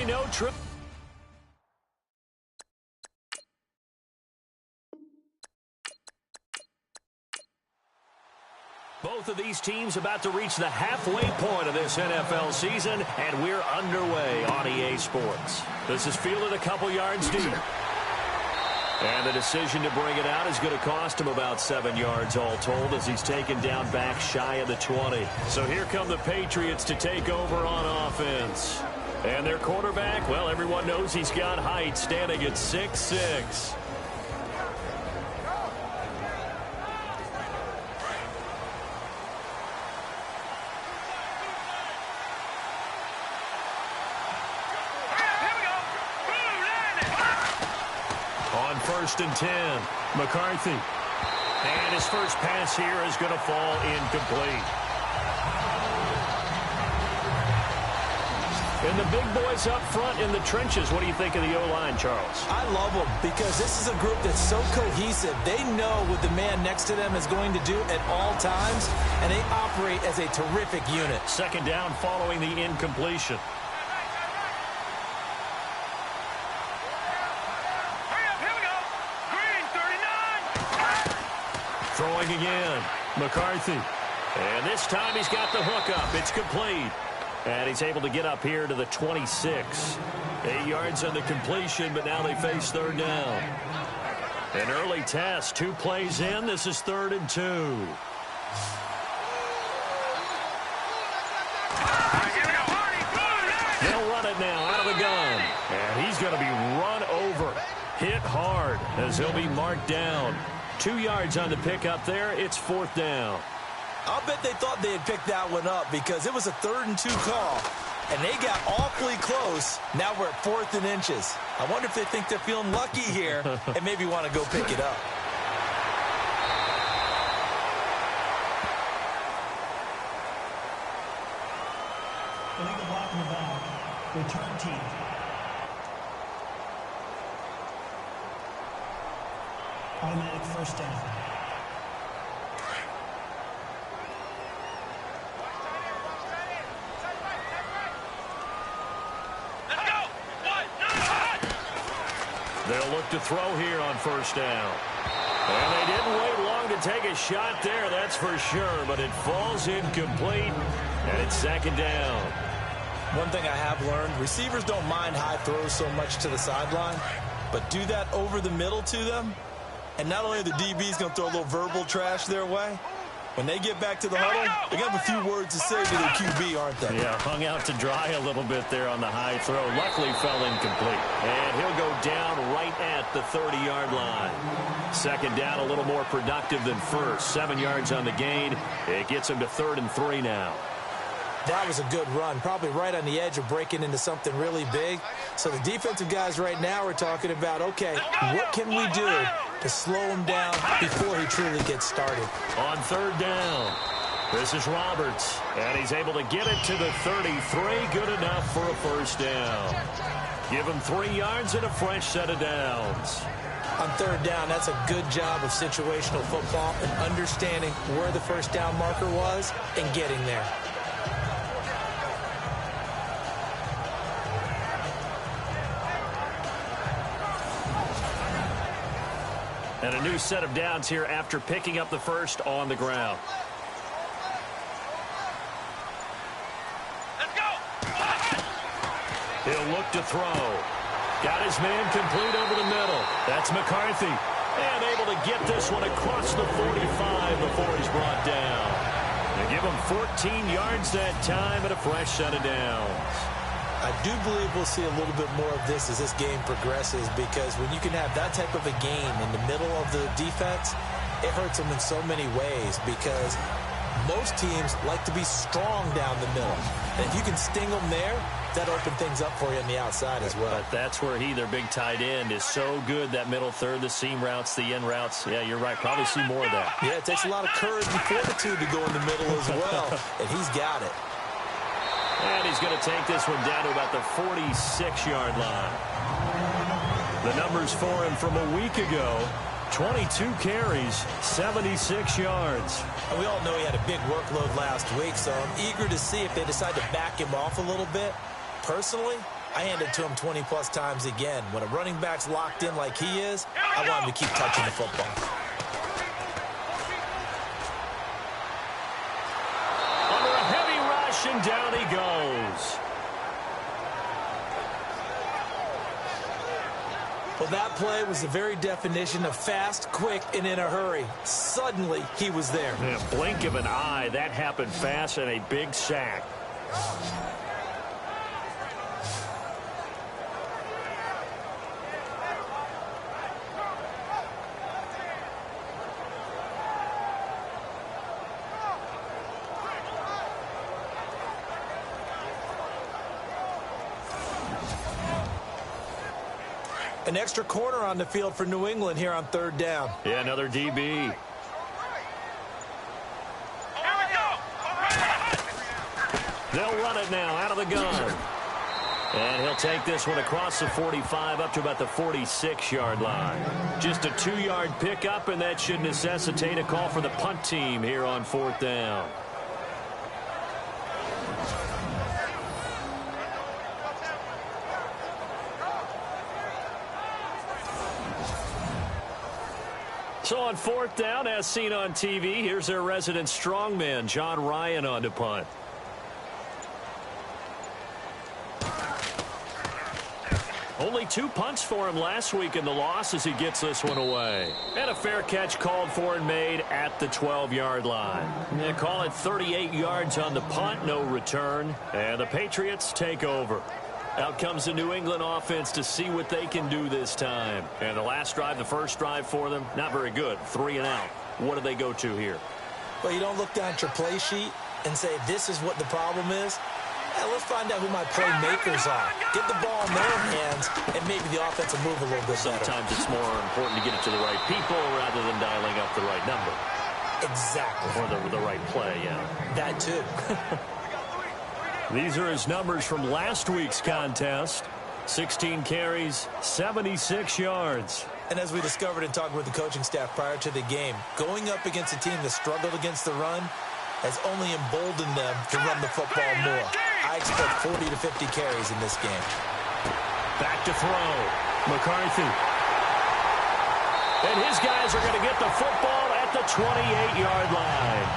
say no trip. Both of these teams about to reach the halfway point of this NFL season, and we're underway on EA Sports. This is fielded a couple yards deep. And the decision to bring it out is going to cost him about 7 yards all told as he's taken down back shy of the 20. So here come the Patriots to take over on offense. And their quarterback, well, everyone knows he's got height, standing at 6'6". On 1st and 10, McCarthy. And his first pass here is going to fall incomplete. And the big boys up front in the trenches. What do you think of the O-line, Charles? I love them because this is a group that's so cohesive. They know what the man next to them is going to do at all times, and they operate as a terrific unit. 2nd down following the incompletion. Throwing again, McCarthy. And this time he's got the hook up. It's complete. And he's able to get up here to the 26. 8 yards on the completion, but now they face 3rd down. An early test, 2 plays in. This is 3rd and 2. They'll run it now out of the gun. And he's going to be run over. Hit hard as he'll be marked down. 2 yards on the pickup there. It's 4th down. I'll bet they thought they had picked that one up because it was a 3rd and 2 call, and they got awfully close. Now we're at 4th and inches. I wonder if they think they're feeling lucky here and maybe want to go pick it up. Illegal block in the back. Return team. Automatic 1st down. They'll look to throw here on 1st down. And they didn't wait long to take a shot there, that's for sure. But it falls incomplete, and it's 2nd down. One thing I have learned, receivers don't mind high throws so much to the sideline, but do that over the middle to them, and not only are the DBs going to throw a little verbal trash their way, when they get back to the huddle, they're going to have a few words to say to their QB, aren't they? Yeah, hung out to dry a little bit there on the high throw. Luckily fell incomplete. And he'll go down right at the 30-yard line. 2nd down, a little more productive than 1st. 7 yards on the gain. It gets him to 3rd and 3 now. That was a good run, probably right on the edge of breaking into something really big. So the defensive guys right now are talking about, okay, what can we do to slow him down before he truly gets started? On 3rd down, this is Roberts, and he's able to get it to the 33. Good enough for a 1st down. Give him 3 yards and a fresh set of downs. On 3rd down, that's a good job of situational football and understanding where the 1st down marker was and getting there. And a new set of downs here after picking up the 1st on the ground. Let's go! He'll look to throw. Got his man complete over the middle. That's McCarthy. And able to get this one across the 45 before he's brought down. They give him 14 yards that time and a fresh set of downs. I do believe we'll see a little bit more of this as this game progresses, because when you can have that type of a game in the middle of the defense, it hurts them in so many ways, because most teams like to be strong down the middle. And if you can sting them there, that opens things up for you on the outside as well. But that's where their big tight end, is so good, that middle third, the seam routes, the in routes. Yeah, you're right. Probably see more of that. Yeah, it takes a lot of courage and fortitude to go in the middle as well, and he's got it. And he's going to take this one down to about the 46-yard line. The numbers for him from a week ago, 22 carries, 76 yards. And we all know he had a big workload last week, so I'm eager to see if they decide to back him off a little bit. Personally, I hand it to him 20-plus times again. When a running back's locked in like he is, I want him to keep touching the football. Under a heavy rush, and down he goes. Well, that play was the very definition of fast, quick, and in a hurry. Suddenly, he was there. In a blink of an eye, that happened fast, and a big sack. An extra corner on the field for New England here on 3rd down. Yeah, another DB. They'll run it now out of the gun. And he'll take this one across the 45 up to about the 46-yard line. Just a 2-yard pickup, and that should necessitate a call for the punt team here on 4th down. So on 4th down, as seen on TV, here's their resident strongman, John Ryan, on to punt. Only 2 punts for him last week in the loss as he gets this one away. And a fair catch called for and made at the 12-yard line. They call it 38 yards on the punt, no return. And the Patriots take over. Out comes the New England offense to see what they can do this time. And the last drive, the first drive for them, not very good. 3 and out. What do they go to here? Well, you don't look down at your play sheet and say, this is what the problem is. Yeah, let's find out who my playmakers are. Get the ball in their hands, and maybe the offense will move a little bit better. Sometimes it's more important to get it to the right people rather than dialing up the right number. Exactly. Or the right play, yeah. That too. These are his numbers from last week's contest. 16 carries, 76 yards. And as we discovered in talking with the coaching staff prior to the game, going up against a team that struggled against the run has only emboldened them to run the football more. I expect 40 to 50 carries in this game. Back to throw. McCarthy. And his guys are going to get the football at the 28-yard line.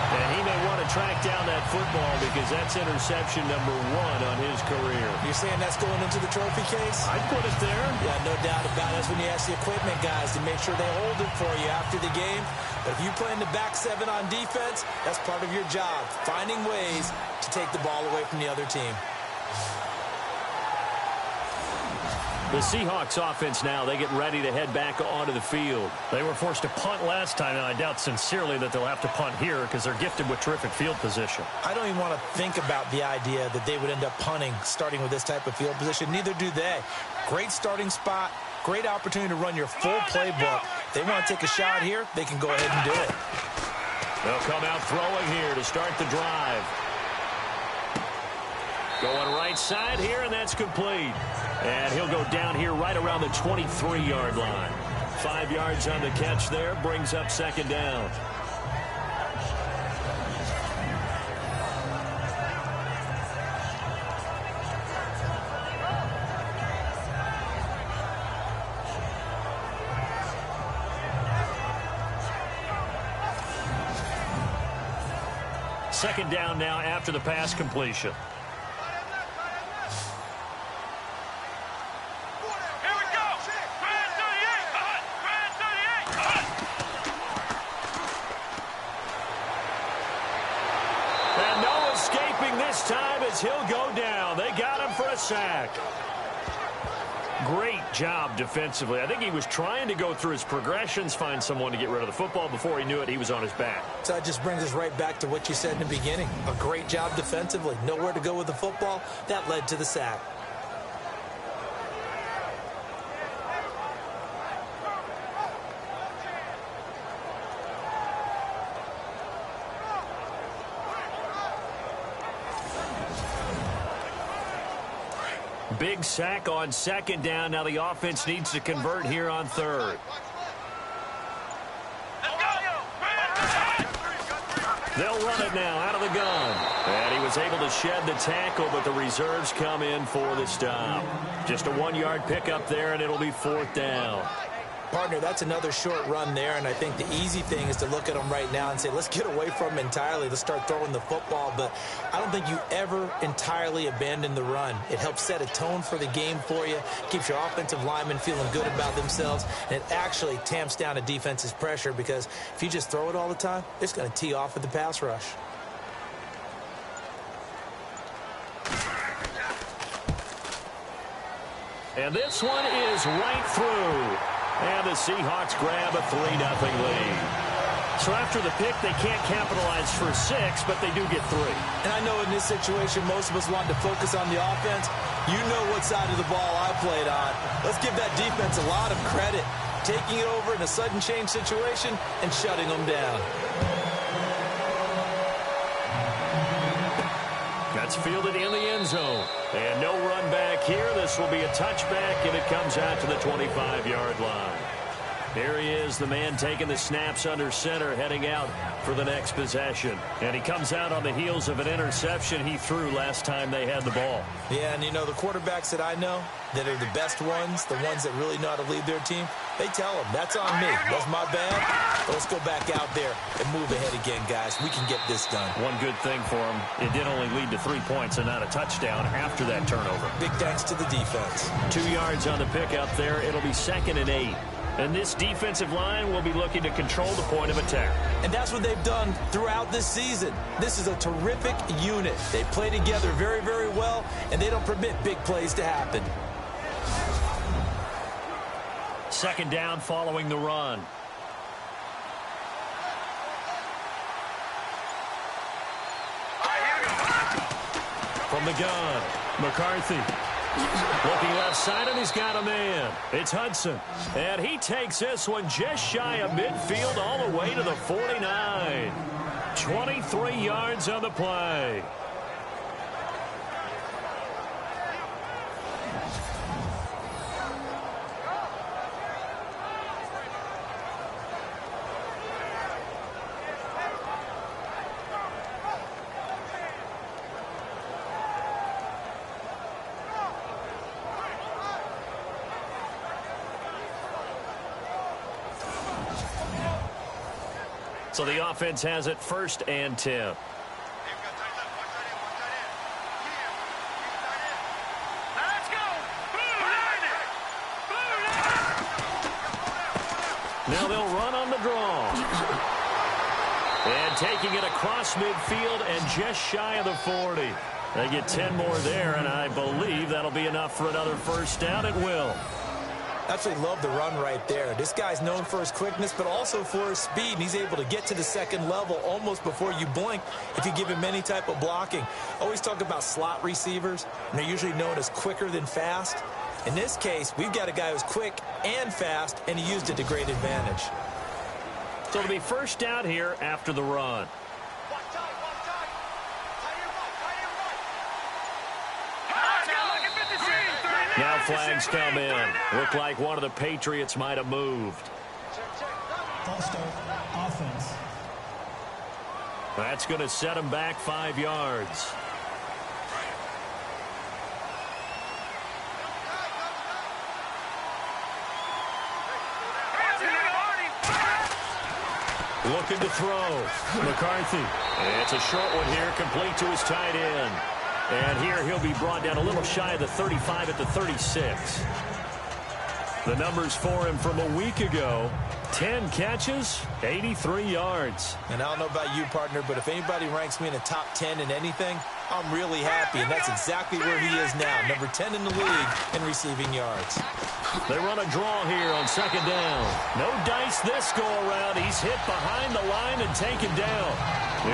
And he may want to track down that football because that's interception number 1 on his career. You're saying that's going into the trophy case? I'd put it there. Yeah, no doubt about it. That's when you ask the equipment guys to make sure they hold it for you after the game. But if you play in the back 7 on defense, that's part of your job, finding ways to take the ball away from the other team. The Seahawks offense now, they get ready to head back onto the field. They were forced to punt last time, and I doubt sincerely that they'll have to punt here because they're gifted with terrific field position. I don't even want to think about the idea that they would end up punting starting with this type of field position. Neither do they. Great starting spot, great opportunity to run your full playbook. If they want to take a shot here, they can go ahead and do it. They'll come out throwing here to start the drive. Going right side here, and that's complete. And he'll go down here right around the 23-yard line. 5 yards on the catch there, brings up 2nd down. Second down now after the pass completion. And no escaping this time as he'll go down. They got him for a sack. Great job defensively. I think he was trying to go through his progressions, find someone to get rid of the football. Before he knew it, he was on his back. So that just brings us right back to what you said in the beginning. A great job defensively. Nowhere to go with the football. That led to the sack. Big sack on 2nd down. Now the offense needs to convert here on 3rd. They'll run it now out of the gun. And he was was able to shed the tackle, but the reserves come in for the stop. Just a 1-yard pickup there, and it'll be 4th down. Partner, that's another short run there, and I think the easy thing is to look at them right now and say, let's get away from them entirely. Let's start throwing the football, but I don't think you ever entirely abandon the run. It helps set a tone for the game for you, keeps your offensive linemen feeling good about themselves, and it actually tamps down a defense's pressure because if you just throw it all the time, it's going to tee off with the pass rush. And this one is right through. And the Seahawks grab a 3-0 lead. So after the pick, they can't capitalize for 6, but they do get 3. And I know in this situation, most of us want to focus on the offense. You know what side of the ball I played on. Let's give that defense a lot of credit. Taking it over in a sudden change situation and shutting them down. That's fielded in the end zone. And no run back here. This will be a touchback, and it comes out to the 25-yard line. Here he is, the man taking the snaps under center, heading out for the next possession. And he comes out on the heels of an interception he threw last time they had the ball. Yeah, and you know, the quarterbacks that I know that are the best ones, the ones that really know how to lead their team, they tell them, that's on me. That's my bad. But let's go back out there and move ahead again, guys. We can get this done. One good thing for him, it did only lead to 3 points and not a touchdown after that turnover. Big thanks to the defense. 2 yards on the pickup there. It'll be 2nd and 8. And this defensive line will be looking to control the point of attack. And that's what they've done throughout this season. This is a terrific unit. They play together very, very well, and they don't permit big plays to happen. 2nd down following the run. From the gun, McCarthy. Looking left side, and he's got a man. It's Hudson. And he takes this one just shy of midfield all the way to the 49. 23 yards on the play. So the offense has it 1st and 10. Now they'll run on the draw. And taking it across midfield and just shy of the 40. They get 10 more there, and I believe that'll be enough for another 1st down. It will. Absolutely love the run right there. This guy's known for his quickness, but also for his speed. And he's able to get to the 2nd level almost before you blink if you give him any type of blocking. Always talk about slot receivers, and they're usually known as quicker than fast. In this case, we've got a guy who's quick and fast, and he used it to great advantage. So it'll be 1st down here after the run. Now flags come in. Looked like one of the Patriots might have moved. False start, offense. That's going to set him back 5 yards. Looking to throw. McCarthy. It's a short one here, complete to his tight end. And here he'll be brought down a little shy of the 35 at the 36. The numbers for him from a week ago, 10 catches, 83 yards. And I don't know about you, partner, but if anybody ranks me in the top 10 in anything, I'm really happy. And that's exactly where he is now, number 10 in the league in receiving yards. They run a draw here on 2nd down. No dice this go-around. He's hit behind the line and taken down.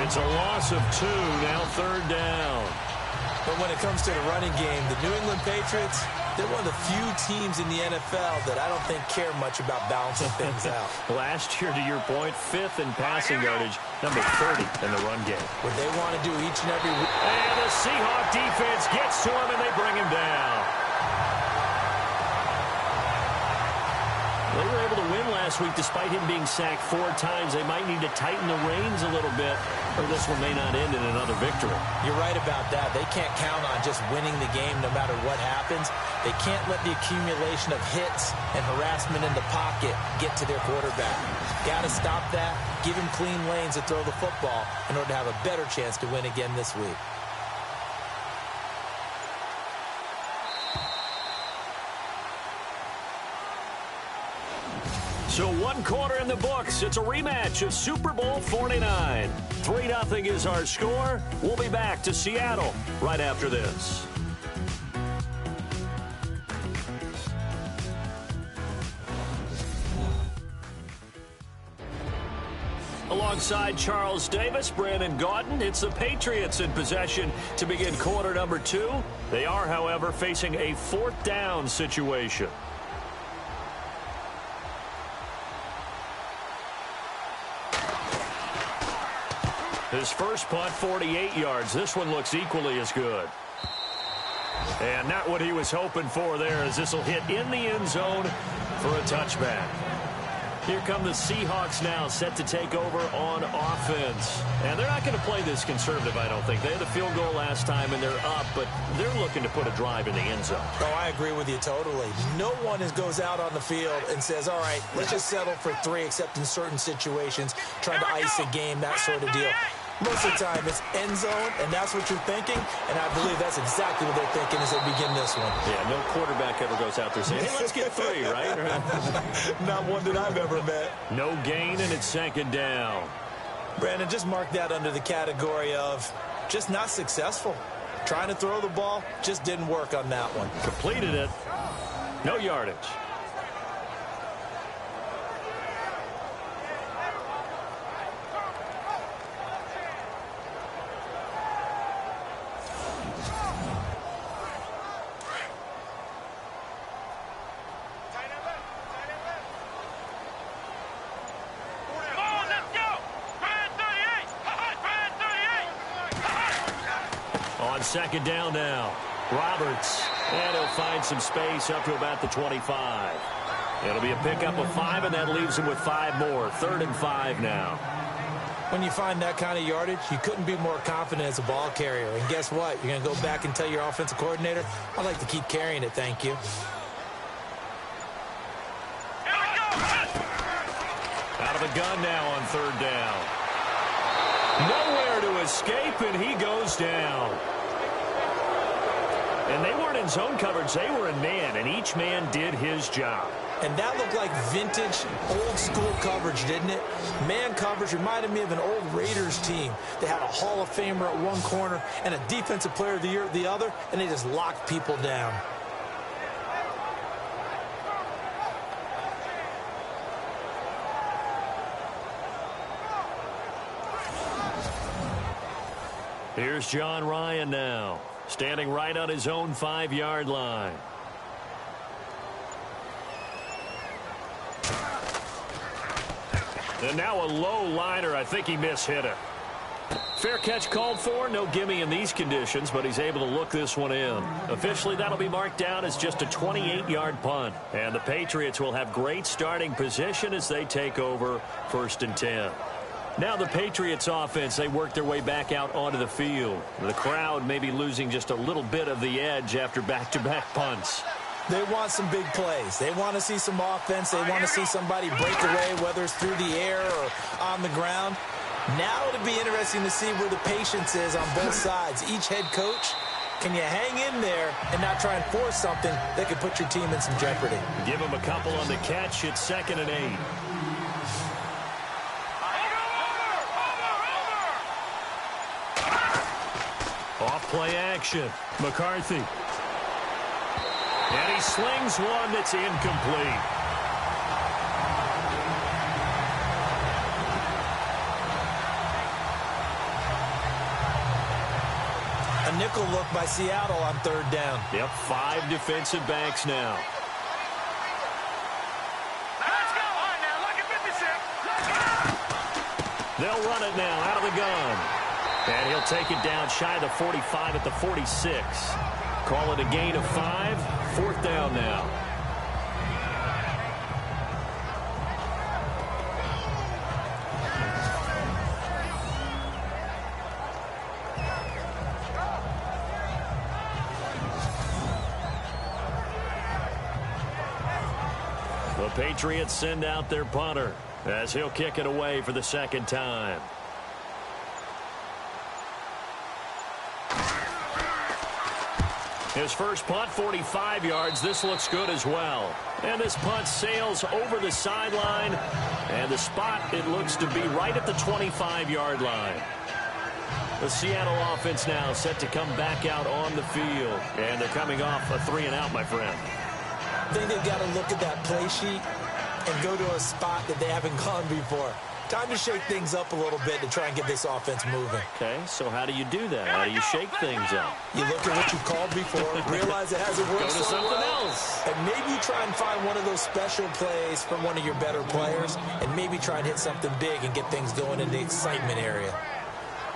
It's a loss of 2, now 3rd down. But when it comes to the running game, the New England Patriots, they're one of the few teams in the NFL that I don't think care much about balancing things out. Last year, to your point, 5th in passing yardage, number 30 in the run game. What they want to do each and every week. And the Seahawks defense gets to him, and they bring him down. They were able to win last last week, despite him being sacked 4 times, they might need to tighten the reins a little bit, or this one may not end in another victory. You're right about that. They can't count on just winning the game no matter what happens. They can't let the accumulation of hits and harassment in the pocket get to their quarterback. Got to stop that, give him clean lanes to throw the football in order to have a better chance to win again this week. So 1 quarter in the books. It's a rematch of Super Bowl 49. 3-0 is our score. We'll be back to Seattle right after this. Alongside Charles Davis, Brandon Gaudin, it's the Patriots in possession to begin quarter number 2. They are, however, facing a 4th down situation. His first punt, 48 yards. This one looks equally as good. And not what he was hoping for there, as this will hit in the end zone for a touchback. Here come the Seahawks now, set to take over on offense. And they're not going to play this conservative, I don't think. They had the field goal last time, and they're up, but they're looking to put a drive in the end zone. Oh, I agree with you totally. No one goes out on the field and says, all right, let's just settle for 3, except in certain situations, trying to ice a game, that sort of deal. Most of the time, it's end zone, and that's what you're thinking, and I believe that's exactly what they're thinking as they begin this one. Yeah, no quarterback ever goes out there saying, hey, let's get 3, right? Not one that I've ever met. No gain, and it's 2nd down. Brandon, just mark that under the category of just not successful. Trying to throw the ball, just didn't work on that one. Completed it. No yardage. On 2nd down now, Roberts, and he'll find some space up to about the 25. It'll be a pickup of 5, and that leaves him with 5 more. 3rd and 5 now. When you find that kind of yardage, you couldn't be more confident as a ball carrier. And guess what? You're going to go back and tell your offensive coordinator, I'd like to keep carrying it, thank you. Out of the gun now on 3rd down. Nowhere to escape, and he goes down. And they weren't in zone coverage. They were in man, and each man did his job. And that looked like vintage, old-school coverage, didn't it? Man coverage reminded me of an old Raiders team. They had a Hall of Famer at one corner and a Defensive Player of the Year at the other, and they just locked people down. Here's John Ryan now, standing right on his own 5-yard line. And now a low liner. I think he mishit it. Fair catch called for. No gimme in these conditions, but he's able to look this one in. Officially, that'll be marked down as just a 28-yard punt. And the Patriots will have great starting position as they take over 1st and 10. Now the Patriots offense, they work their way back out onto the field. The crowd may be losing just a little bit of the edge after back-to-back punts. They want some big plays. They want to see some offense. They want to see somebody break away, whether it's through the air or on the ground. Now it'll be interesting to see where the patience is on both sides. Each head coach, can you hang in there and not try and force something that could put your team in some jeopardy? Give them a couple on the catch. It's 2nd and 8. Off-play action. McCarthy. And he slings one that's incomplete. A nickel look by Seattle on 3rd down. Yep, 5 defensive backs now. Let's go. All right, now, look at 56. They'll run it now out of the gun. And he'll take it down shy of the 45 at the 46. Call it a gain of 5. 4th down now. The Patriots send out their punter as he'll kick it away for the second time. His first punt, 45 yards. This looks good as well. And this punt sails over the sideline. And the spot, it looks to be right at the 25-yard line. The Seattle offense now set to come back out on the field. And they're coming off a 3-and-out, my friend. I think they've got to look at that play sheet and go to a spot that they haven't gone before. Time to shake things up a little bit to try and get this offense moving. Okay, so how do you do that? How do you shake things up? You look at what you called before, realize it hasn't worked Go to so something well, else. and maybe you try and find one of those special plays from one of your better players, and maybe try and hit something big and get things going in the excitement area.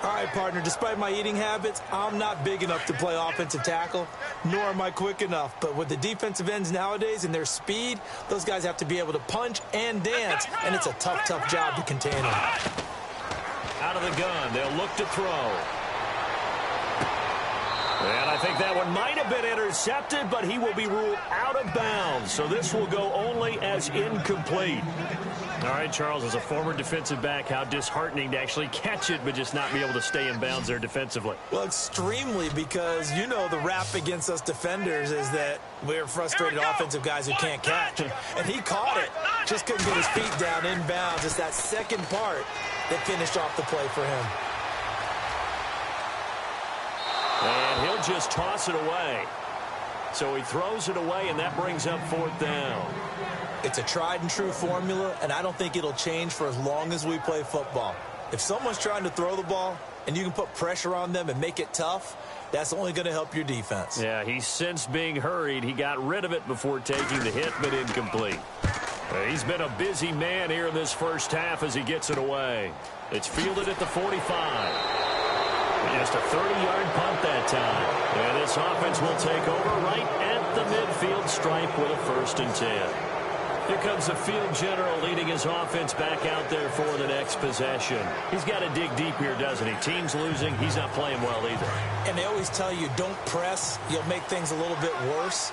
All right, partner, despite my eating habits, I'm not big enough to play offensive tackle, nor am I quick enough. But with the defensive ends nowadays and their speed, those guys have to be able to punch and dance, and it's a tough, tough job to contain them. Out of the gun, they'll look to throw. And I think that one might have been intercepted, but he will be ruled out of bounds. So this will go only as incomplete. All right, Charles, as a former defensive back, how disheartening to actually catch it, but just not be able to stay in bounds there defensively. Well, extremely, because, you know, the rap against us defenders is that we're frustrated offensive guys who can't catch. And he caught it. Just couldn't get his feet down in bounds. It's that second part that finished off the play for him. And he'll just toss it away. So he throws it away, and that brings up 4th down. It's a tried-and-true formula, and I don't think it'll change for as long as we play football. If someone's trying to throw the ball and you can put pressure on them and make it tough, that's only going to help your defense. Yeah, he's since being hurried. He got rid of it before taking the hit, but incomplete. He's been a busy man here in this first half as he gets it away. It's fielded at the 45. Just a 30-yard punt that time. And this offense will take over right at the midfield stripe with a 1st and 10. Here comes the field general leading his offense back out there for the next possession. He's got to dig deep here, doesn't he? Team's losing. He's not playing well either. And they always tell you, don't press. You'll make things a little bit worse.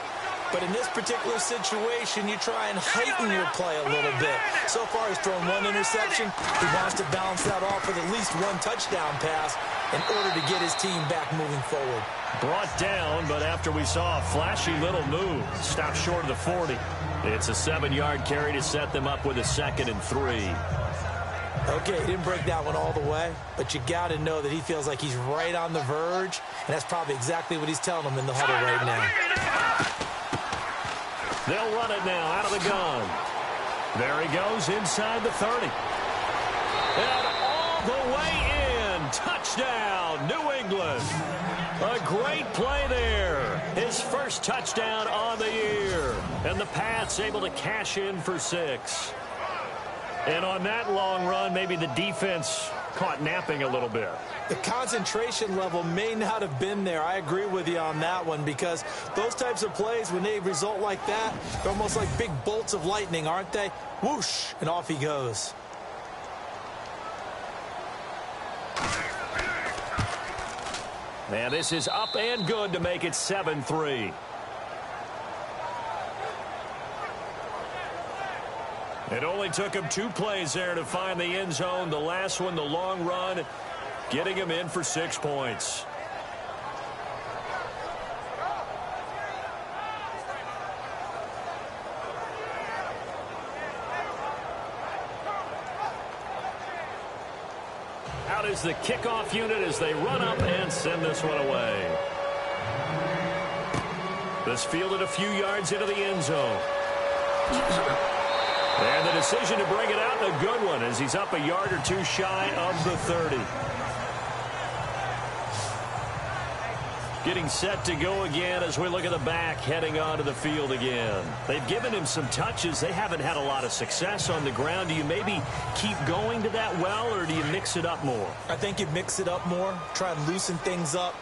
But in this particular situation, you try and heighten your play a little bit. So far, he's thrown 1 interception. He wants to balance that off with at least 1 touchdown pass in order to get his team back moving forward. Brought down, but after we saw a flashy little move, stopped short of the 40. It's a 7-yard carry to set them up with a 2nd and 3. Okay, he didn't break that one all the way, but you got to know that he feels like he's right on the verge, and that's probably exactly what he's telling them in the huddle right now. They'll run it now out of the gun. There he goes inside the 30. And all the way in. Touchdown, New England. A great play there. His first touchdown on the year. And the Pats able to cash in for 6. And on that long run, maybe the defense caught napping a little bit. The concentration level may not have been there. I agree with you on that one, because those types of plays, when they result like that, they're almost like big bolts of lightning, aren't they? Whoosh, and off he goes. And this is up and good to make it 7-3. It only took him 2 plays there to find the end zone. The last one, the long run, getting him in for 6 points. Out is the kickoff unit as they run up and send this one away. This fielded a few yards into the end zone. And the decision to bring it out, a good one, as he's up a yard or 2 shy of the 30. Getting set to go again as we look at the back heading onto the field again. They've given him some touches. They haven't had a lot of success on the ground. Do you maybe keep going to that well, or do you mix it up more? I think you mix it up more, try and loosen things up.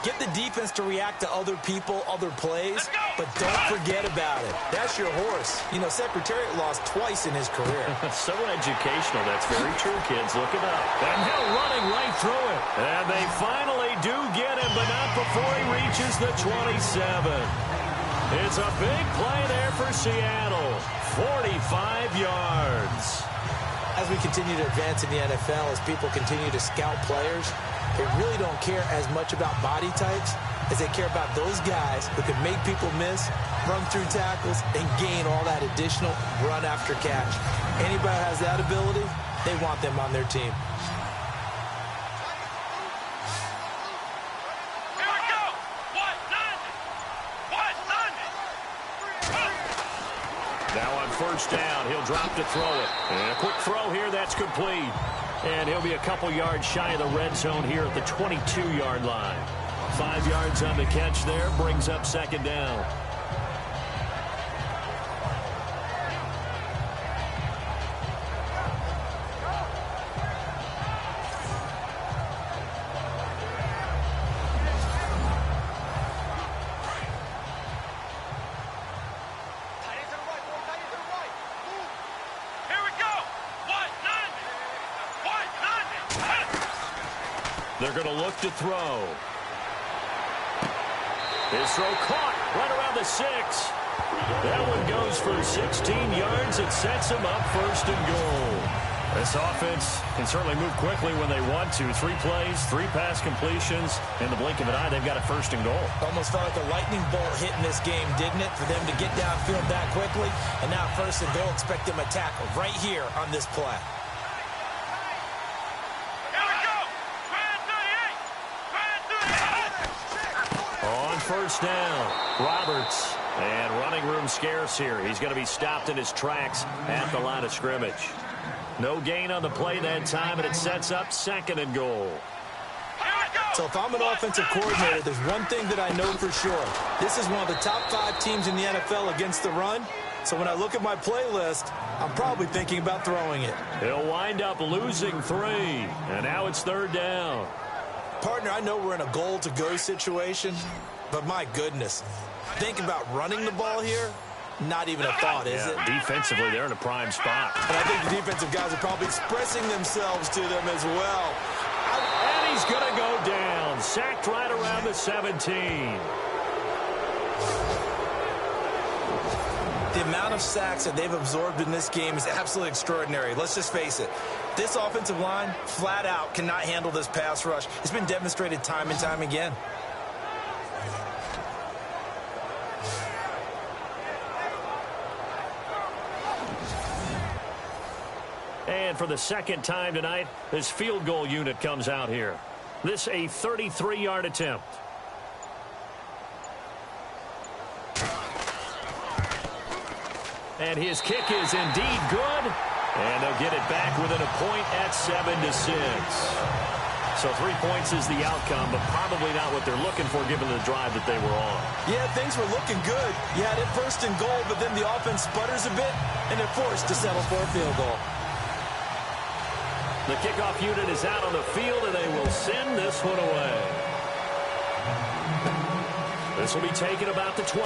Get the defense to react to other people, other plays, but don't forget about it. That's your horse. You know, Secretariat lost twice in his career. So educational. That's very true, kids. Look it up. And Hill running right through it. And they finally do get him, but not before he reaches the 27. It's a big play there for for Seattle. 45 yards. As we continue to advance in the NFL, as people continue to scout players, they really don't care as much about body types as they care about those guys who can make people miss, run through tackles, and gain all that additional run after catch. Anybody who has that ability, they want them on their team. Now on first down, he'll drop to throw it. And a quick throw here, that's complete. And he'll be a couple yards shy of the red zone here at the 22-yard line. 5 yards on the catch there, brings up second down. They're going to look to throw. His throw caught right around the 6. That one goes for 16 yards. It sets him up first and goal. This offense can certainly move quickly when they want to. 3 plays, 3 pass completions. In the blink of an eye, they've got a first and goal. Almost felt like a lightning bolt hit in this game, didn't it? For them to get downfield that quickly. And now first and goal, expect them to tackle right here on this play. First down, Roberts, and running room scarce here. He's going to be stopped in his tracks at the line of scrimmage. No gain on the play that time, and it sets up second and goal. So if I'm an offensive coordinator, there's one thing that I know for sure. This is one of the top 5 teams in the NFL against the run. So when I look at my playlist, I'm probably thinking about throwing it. He'll wind up losing 3, and now it's third down. Partner, I know we're in a goal-to-go situation, but my goodness, think about running the ball here, not even a thought, is it? Defensively, they're in a prime spot. And I think the defensive guys are probably expressing themselves to them as well. And he's going to go down, sacked right around the 17. The amount of sacks that they've absorbed in this game is absolutely extraordinary. Let's just face it. This offensive line, flat out, cannot handle this pass rush. It's been demonstrated time and time again. And for the second time tonight, this field goal unit comes out here. This a 33-yard attempt. And his kick is indeed good. And they'll get it back within a point at 7-6. So 3 points is the outcome, but probably not what they're looking for given the drive that they were on. Yeah, things were looking good. You had it first and goal, but then the offense sputters a bit, and they're forced to settle for a field goal. The kickoff unit is out on the field, and they will send this one away. This will be taken about the 12.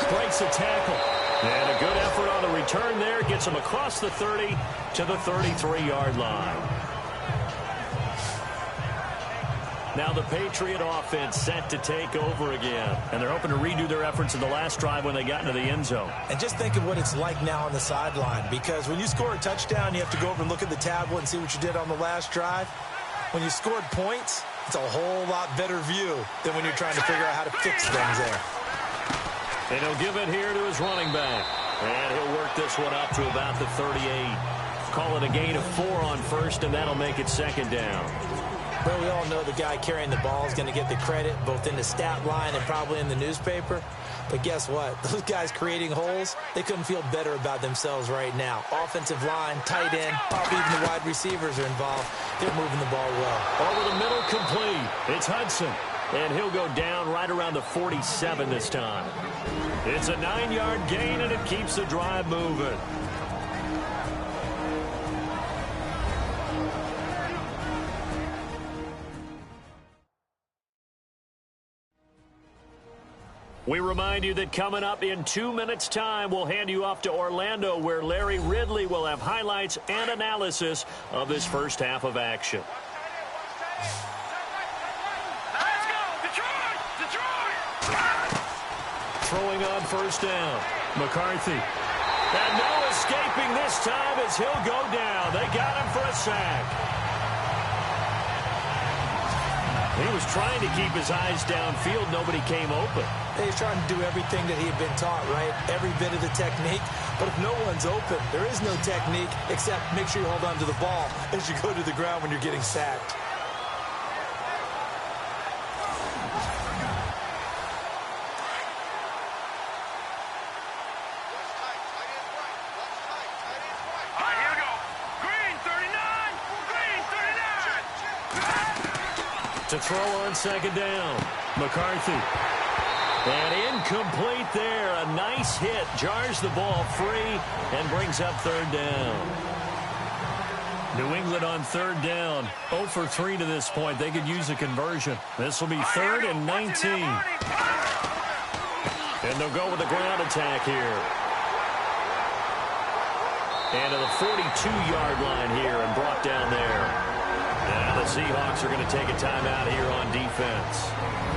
Breaks a tackle. And a good effort on the return there. Gets him across the 30 to the 33-yard line. Now the Patriot offense set to take over again. And they're hoping to redo their efforts in the last drive when they got into the end zone. And just think of what it's like now on the sideline. Because when you score a touchdown, you have to go over and look at the tablet and see what you did on the last drive. When you scored points, it's a whole lot better view than when you're trying to figure out how to fix things there. And he'll give it here to his running back. And he'll work this one up to about the 38. Call it a gain of 4 on first, and that'll make it second down. Well, we all know the guy carrying the ball is going to get the credit, both in the stat line and probably in the newspaper. But guess what? Those guys creating holes, they couldn't feel better about themselves right now. Offensive line, tight end, probably even the wide receivers are involved. They're moving the ball well. Over the middle, complete. It's Hudson. And he'll go down right around the 47 this time. It's a 9-yard gain, and it keeps the drive moving. We remind you that coming up in 2 minutes' time, we'll hand you off to Orlando, where Larry Ridley will have highlights and analysis of this first half of action. Throwing on first down. McCarthy. And no escaping this time as he'll go down. They got him for a sack. He was trying to keep his eyes downfield. Nobody came open. He's trying to do everything that he had been taught, right? Every bit of the technique. But if no one's open, there is no technique except make sure you hold on to the ball as you go to the ground when you're getting sacked. To throw on second down. McCarthy. And incomplete there. A nice hit. Jars the ball free and brings up third down. New England on third down. 0 for 3 to this point. They could use a conversion. This will be 3rd and 19. And they'll go with the ground attack here. And to the 42-yard line here and brought down there. Now the Seahawks are going to take a timeout here on defense.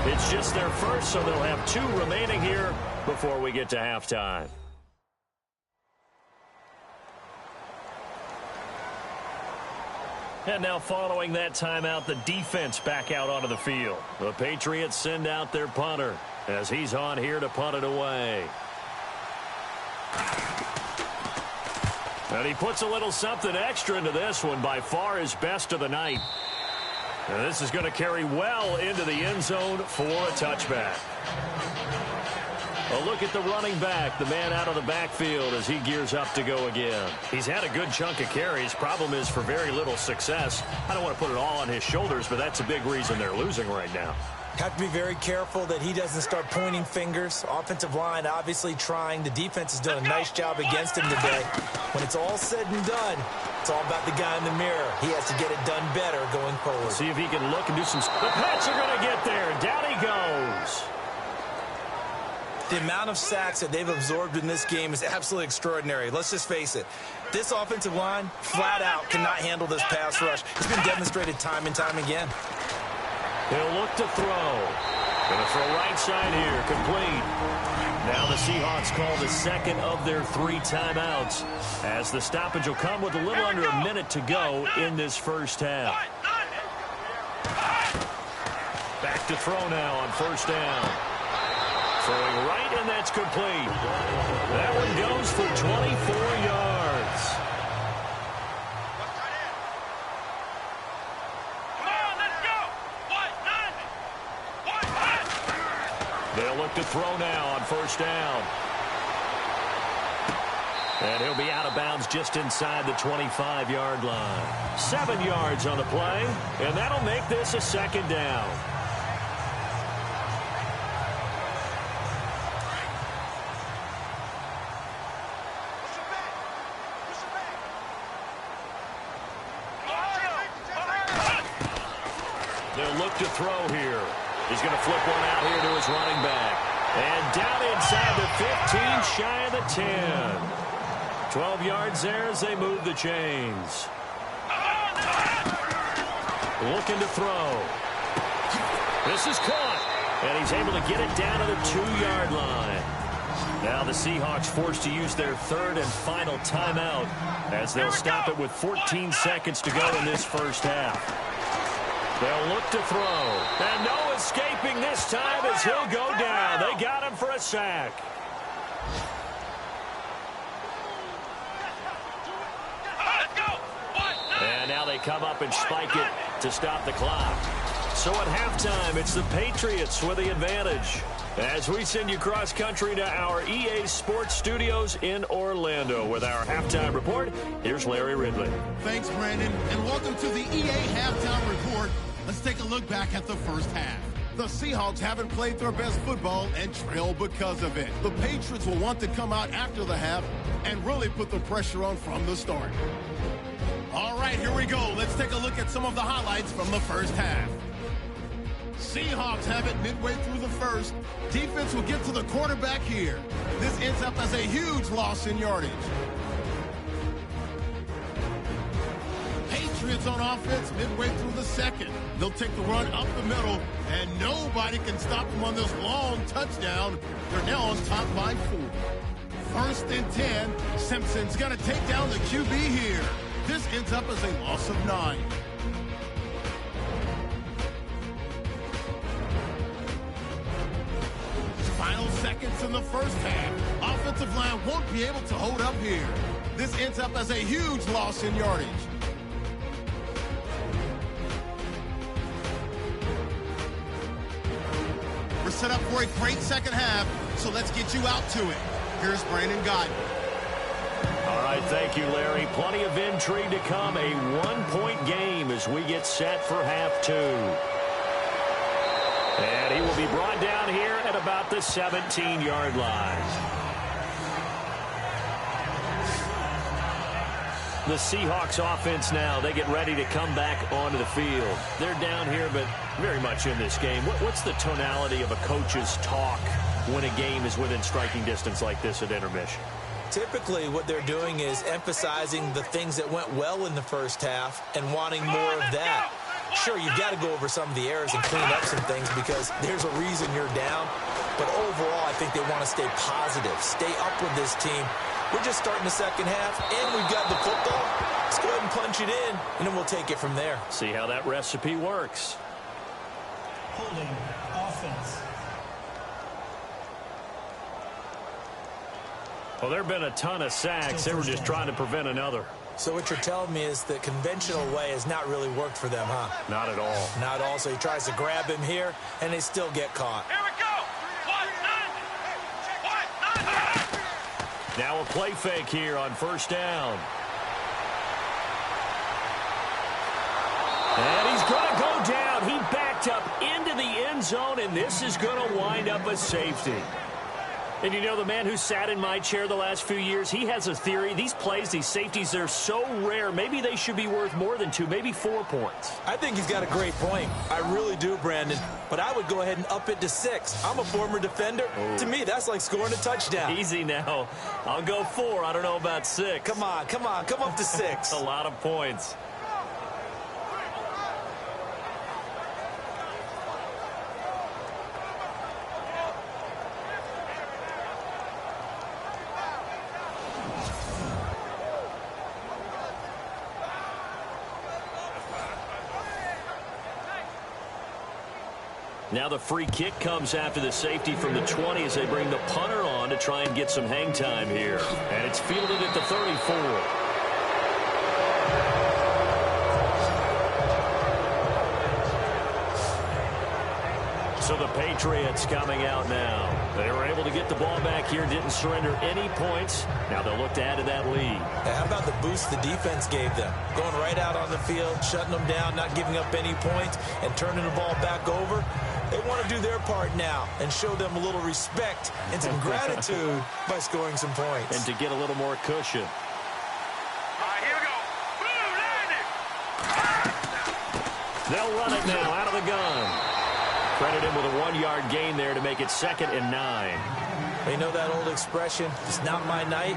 It's just their first, so they'll have 2 remaining here before we get to halftime. And now following that timeout, the defense back out onto the field. The Patriots send out their punter as he's on here to punt it away. And he puts a little something extra into this one, by far his best of the night. And this is going to carry well into the end zone for a touchback. A look at the running back, the man out of the backfield as he gears up to go again. He's had a good chunk of carries. Problem is for very little success. I don't want to put it all on his shoulders, but that's a big reason they're losing right now. Have to be very careful that he doesn't start pointing fingers. Offensive line obviously trying. The defense has done a nice job against him today. When it's all said and done, it's all about the guy in the mirror. He has to get it done better going forward. See if he can look and do some... The Pats are going to get there. Down he goes. The amount of sacks that they've absorbed in this game is absolutely extraordinary. Let's just face it. This offensive line, flat out, cannot handle this pass rush. It's been demonstrated time and time again. He'll look to throw. Going to throw right side here. Complete. Now the Seahawks call the second of their 3 timeouts as the stoppage will come with a little under a minute to go in this first half. Back to throw now on first down. Throwing right, and that's complete. That one goes for 24 yards. They'll look to throw now on first down. And he'll be out of bounds just inside the 25-yard line. 7 yards on the play, and that'll make this a second down. They'll look to throw here. He's going to flip one out here to his running back. And down inside the 15, shy of the 10. 12 yards there as they move the chains. Looking to throw. This is caught. And he's able to get it down to the 2-yard line. Now the Seahawks forced to use their 3rd and final timeout as they'll stop it with 14 seconds to go in this first half. They'll look to throw. And no escaping this time as he'll go down. They got him for a sack. And now they come up and spike it to stop the clock. So at halftime, it's the Patriots with the advantage. As we send you cross-country to our EA Sports Studios in Orlando with our halftime report, here's Larry Ridley. Thanks, Brandon, and welcome to the EA Halftime Report. Let's take a look back at the first half. The Seahawks haven't played their best football and trail because of it. The Patriots will want to come out after the half and really put the pressure on from the start. All right, here we go. Let's take a look at some of the highlights from the first half. Seahawks have it midway through the first. Defense will get to the quarterback here. This ends up as a huge loss in yardage. Patriots on offense midway through the second. They'll take the run up the middle, and nobody can stop them on this long touchdown. They're now on top by 4. 1st and 10. Simpson's going to take down the QB here. This ends up as a loss of 9. Final seconds in the first half. Offensive line won't be able to hold up here. This ends up as a huge loss in yardage. We're set up for a great second half, so let's get you out to it. Here's Brandon Godden. All right, thank you, Larry. Plenty of intrigue to come. A one-point game as we get set for half 2. And he will be brought down here at about the 17-yard line. The Seahawks offense now, they get ready to come back onto the field. They're down here, but very much in this game. What's the tonality of a coach's talk when a game is within striking distance like this at intermission? Typically, what they're doing is emphasizing the things that went well in the first half and wanting more of that. Sure, you've got to go over some of the errors and clean up some things because there's a reason you're down. But overall, I think they want to stay positive, stay up with this team. We're just starting the second half, and we've got the football. Let's go ahead and punch it in, and then we'll take it from there. See how that recipe works. Holding offense. Well, there have been a ton of sacks. They were just trying to prevent another. So what you're telling me is the conventional way has not really worked for them, huh? Not at all. Not at all. So he tries to grab him here, and they still get caught. Here we go. Now a play fake here on first down. And he's going to go down. He backed up into the end zone, and this is going to wind up a safety. And you know, the man who sat in my chair the last few years, he has a theory. These plays, these safeties, they're so rare. Maybe they should be worth more than 2, maybe 4 points. I think he's got a great point. I really do, Brandon. But I would go ahead and up it to 6. I'm a former defender. Ooh. To me, that's like scoring a touchdown. Easy now. I'll go 4. I don't know about 6. Come on. Come up to 6. A lot of points. Now the free kick comes after the safety from the 20 as they bring the punter on to try and get some hang time here. And it's fielded at the 34. So the Patriots coming out now. They were able to get the ball back here, didn't surrender any points. Now they'll look to add to that lead. How about the boost the defense gave them? Going right out on the field, shutting them down, not giving up any points, and turning the ball back over. They want to do their part now and show them a little respect and some gratitude by scoring some points. And to get a little more cushion. All right, here we go. Boom, landed. They'll run it now out of the gun. Credit him with a 1-yard gain there to make it 2nd and 9. You know that old expression, it's not my night?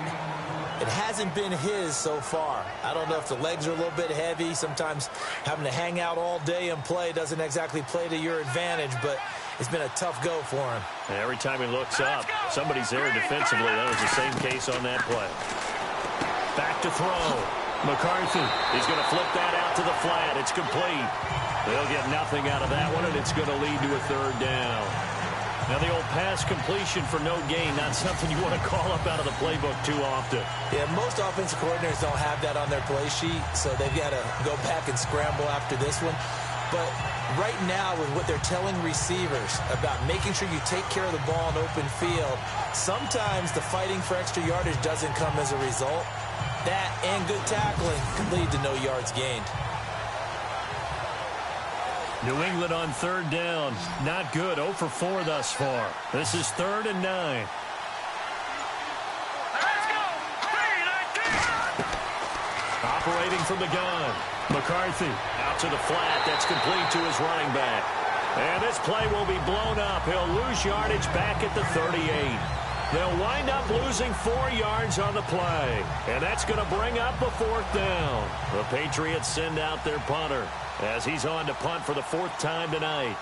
It hasn't been his so far. I don't know if the legs are a little bit heavy. Sometimes having to hang out all day and play doesn't exactly play to your advantage, but it's been a tough go for him. And every time he looks up, somebody's there defensively. That was the same case on that play. Back to throw. McCarthy is going to flip that out to the flat. It's complete. They'll get nothing out of that one, and it's going to lead to a 3rd down. Now, the old pass completion for no gain, not something you want to call up out of the playbook too often. Yeah, most offensive coordinators don't have that on their play sheet, so they've got to go back and scramble after this one. But right now, with what they're telling receivers about making sure you take care of the ball in open field, sometimes the fighting for extra yardage doesn't come as a result. That and good tackling can lead to no yards gained. New England on 3rd down. Not good. 0 for 4 thus far. This is 3rd and 9. Let's go. 3-19. Operating from the gun. McCarthy out to the flat. That's complete to his running back. And this play will be blown up. He'll lose yardage back at the 38. They'll wind up losing 4 yards on the play. And that's going to bring up a 4th down. The Patriots send out their punter as he's on to punt for the 4th time tonight.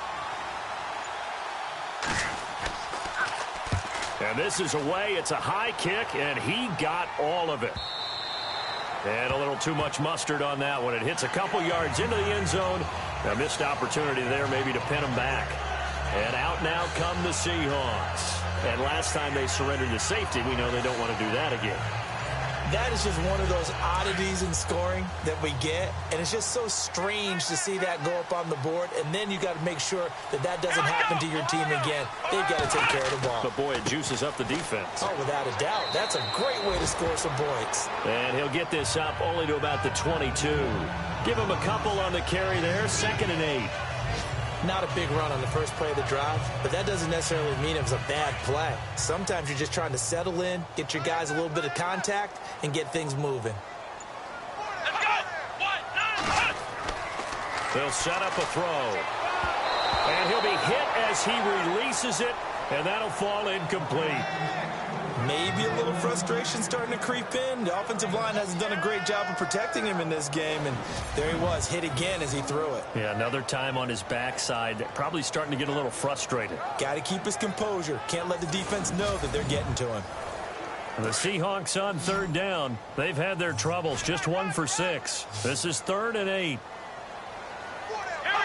And And this is away. It's a high kick, and he got all of it. And a little too much mustard on that one. It hits a couple yards into the end zone. A missed opportunity there maybe to pin him back. And out now come the Seahawks. And last time they surrendered to safety, we know they don't want to do that again. That is just one of those oddities in scoring that we get, and it's just so strange to see that go up on the board, and then you got to make sure that that doesn't happen to your team again. They've got to take care of the ball. But, boy, it juices up the defense. Oh, without a doubt. That's a great way to score some points. And he'll get this up only to about the 22. Give him a couple on the carry there, 2nd and 8. Not a big run on the first play of the drive, but that doesn't necessarily mean it was a bad play. Sometimes you're just trying to settle in, get your guys a little bit of contact, and get things moving. Let's go! They'll set up a throw. And he'll be hit as he releases it, and that'll fall incomplete. Maybe a little frustration starting to creep in. The offensive line hasn't done a great job of protecting him in this game, and there he was, hit again as he threw it. Yeah, another time on his backside, probably starting to get a little frustrated. Got to keep his composure. Can't let the defense know that they're getting to him. The Seahawks on 3rd down. They've had their troubles, just 1 for 6. This is 3rd and 8. Here we go!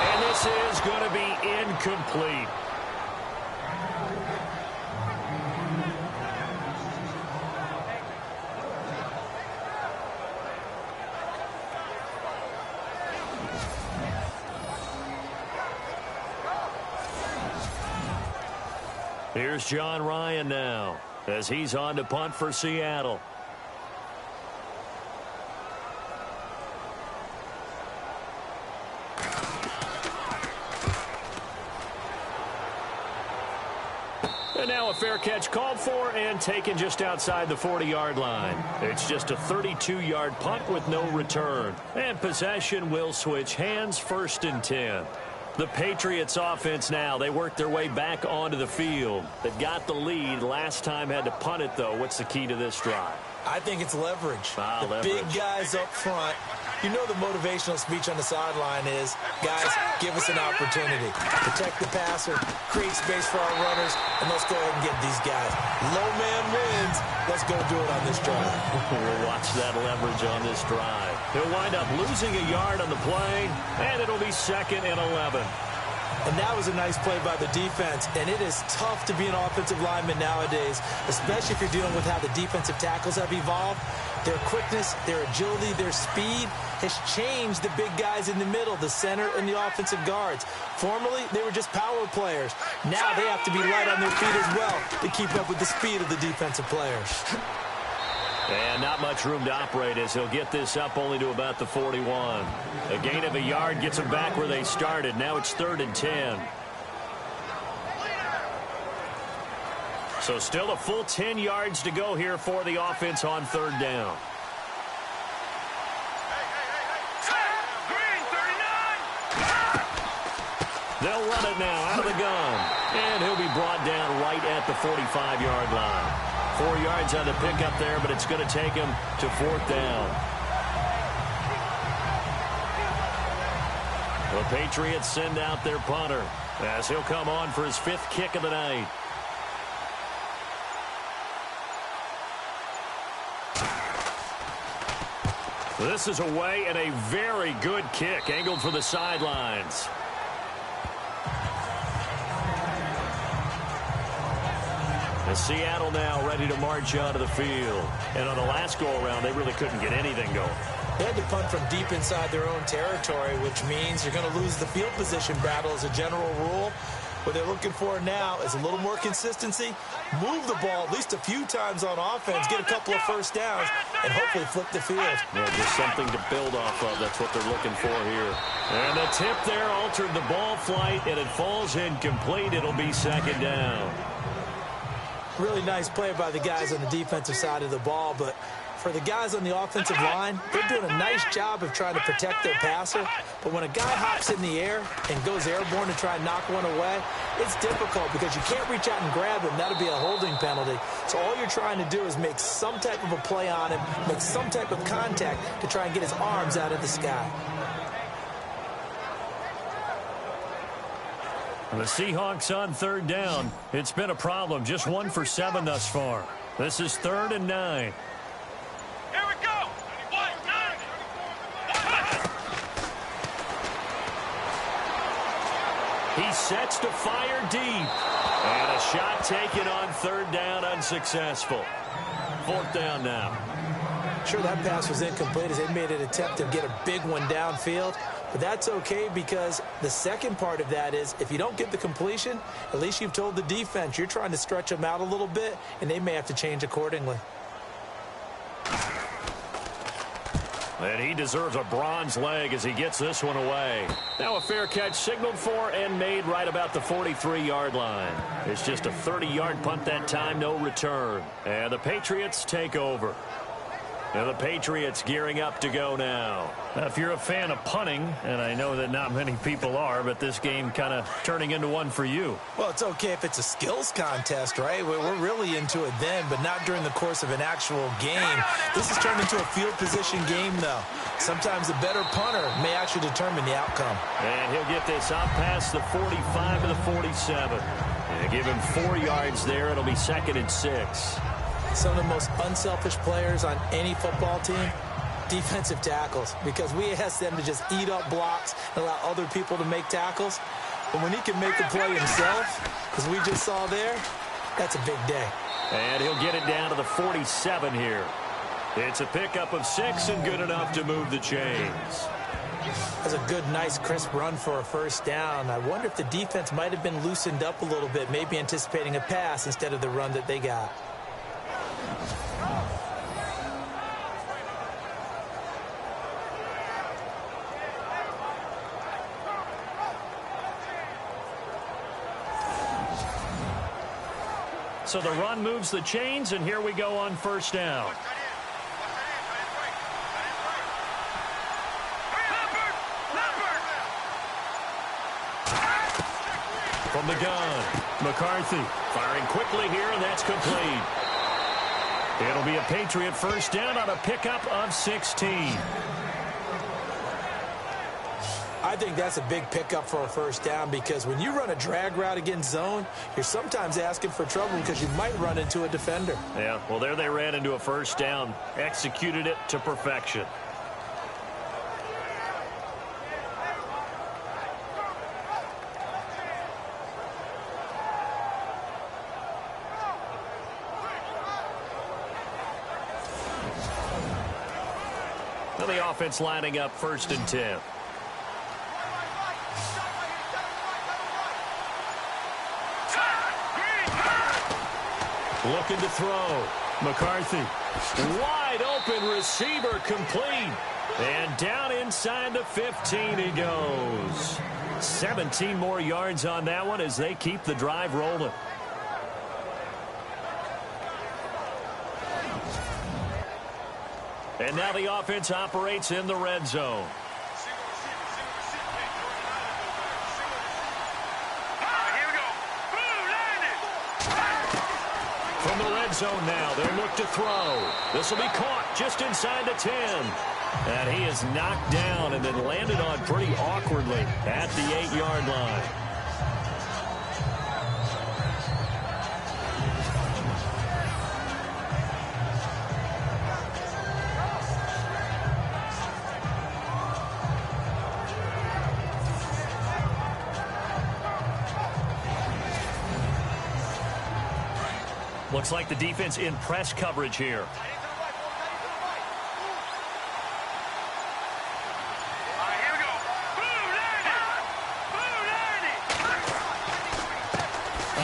And this is going to be incomplete. Here's John Ryan now as he's on to punt for Seattle. And now a fair catch called for and taken just outside the 40-yard line. It's just a 32-yard punt with no return. And possession will switch hands, 1st and 10. The Patriots offense now, they work their way back onto the field. They've got the lead. Last time had to punt it, though. What's the key to this drive? I think it's leverage. The leverage. Big guys up front. You know the motivational speech on the sideline is, guys, give us an opportunity. Protect the passer, create space for our runners, and let's go ahead and get these guys. Low man wins. Let's go do it on this drive. We'll watch that leverage on this drive. He'll wind up losing a yard on the play, and it'll be 2nd and 11. And that was a nice play by the defense. And it is tough to be an offensive lineman nowadays, especially if you're dealing with how the defensive tackles have evolved. Their quickness, their agility, their speed has changed the big guys in the middle, the center and the offensive guards. Formerly, they were just power players. Now they have to be light on their feet as well to keep up with the speed of the defensive players. And not much room to operate as he'll get this up only to about the 41. A gain of a yard gets them back where they started. Now it's 3rd and 10. So still a full 10 yards to go here for the offense on 3rd down. They'll run it now out of the gun. And he'll be brought down right at the 45-yard line. 4 yards on the pickup there, but it's going to take him to 4th down. The Patriots send out their punter as he'll come on for his 5th kick of the night. This is away and a very good kick, angled for the sidelines. And Seattle now ready to march onto the field. And on the last go-around, they really couldn't get anything going. They had to punt from deep inside their own territory, which means you're going to lose the field position battle as a general rule. What they're looking for now is a little more consistency, move the ball at least a few times on offense, get a couple of first downs, and hopefully flip the field. Yeah, just something to build off of. That's what they're looking for here. And the tip there altered the ball flight, and it falls incomplete. It'll be 2nd down. Really nice play by the guys on the defensive side of the ball, but for the guys on the offensive line, they're doing a nice job of trying to protect their passer. But when a guy hops in the air and goes airborne to try and knock one away, it's difficult because you can't reach out and grab him. That'll be a holding penalty. So all you're trying to do is make some type of a play on him, make some type of contact to try and get his arms out of the sky. The Seahawks on third down. It's been a problem. Just 1 for 7 thus far. This is 3rd and 9. Here we go. 1, 9. He sets to fire deep. And a shot taken on 3rd down, unsuccessful. 4th down now. Sure, that pass was incomplete as they made an attempt to get a big one downfield. But that's okay because the second part of that is if you don't get the completion, at least you've told the defense you're trying to stretch them out a little bit, and they may have to change accordingly. And he deserves a bronze leg as he gets this one away. Now a fair catch signaled for and made right about the 43-yard line. It's just a 30-yard punt that time, no return. And the Patriots take over. And the Patriots gearing up to go now. Now, if you're a fan of punting, and I know that not many people are, but this game kind of turning into one for you. Well, it's okay if it's a skills contest, right? We're really into it then, but not during the course of an actual game. This has turned into a field position game, though. Sometimes the better punter may actually determine the outcome. And he'll get this out past the 45 to the 47. And give him 4 yards there. It'll be 2nd and 6. Some of the most unselfish players on any football team, defensive tackles, because we ask them to just eat up blocks and allow other people to make tackles. But when he can make the play himself, as we just saw there, that's a big day. And he'll get it down to the 47 here. It's a pickup of 6 and good enough to move the chains. That's a good, nice, crisp run for a first down. I wonder if the defense might have been loosened up a little bit, maybe anticipating a pass instead of the run that they got. So the run moves the chains, and here we go on first down. From the gun, McCarthy firing quickly here, and that's complete. It'll be a Patriot first down on a pickup of 16. I think that's a big pickup for a first down because when you run a drag route against zone, you're sometimes asking for trouble because you might run into a defender. Yeah, well, there they ran into a first down, executed it to perfection. Now the offense lining up 1st and 10. Looking to throw. McCarthy. Wide open receiver complete. And down inside the 15 he goes. 17 more yards on that one as they keep the drive rolling. And now the offense operates in the red zone. From the red zone now, they'll look to throw. This will be caught just inside the 10. And he is knocked down and then landed on pretty awkwardly at the 8-yard line. Looks like the defense in press coverage here. A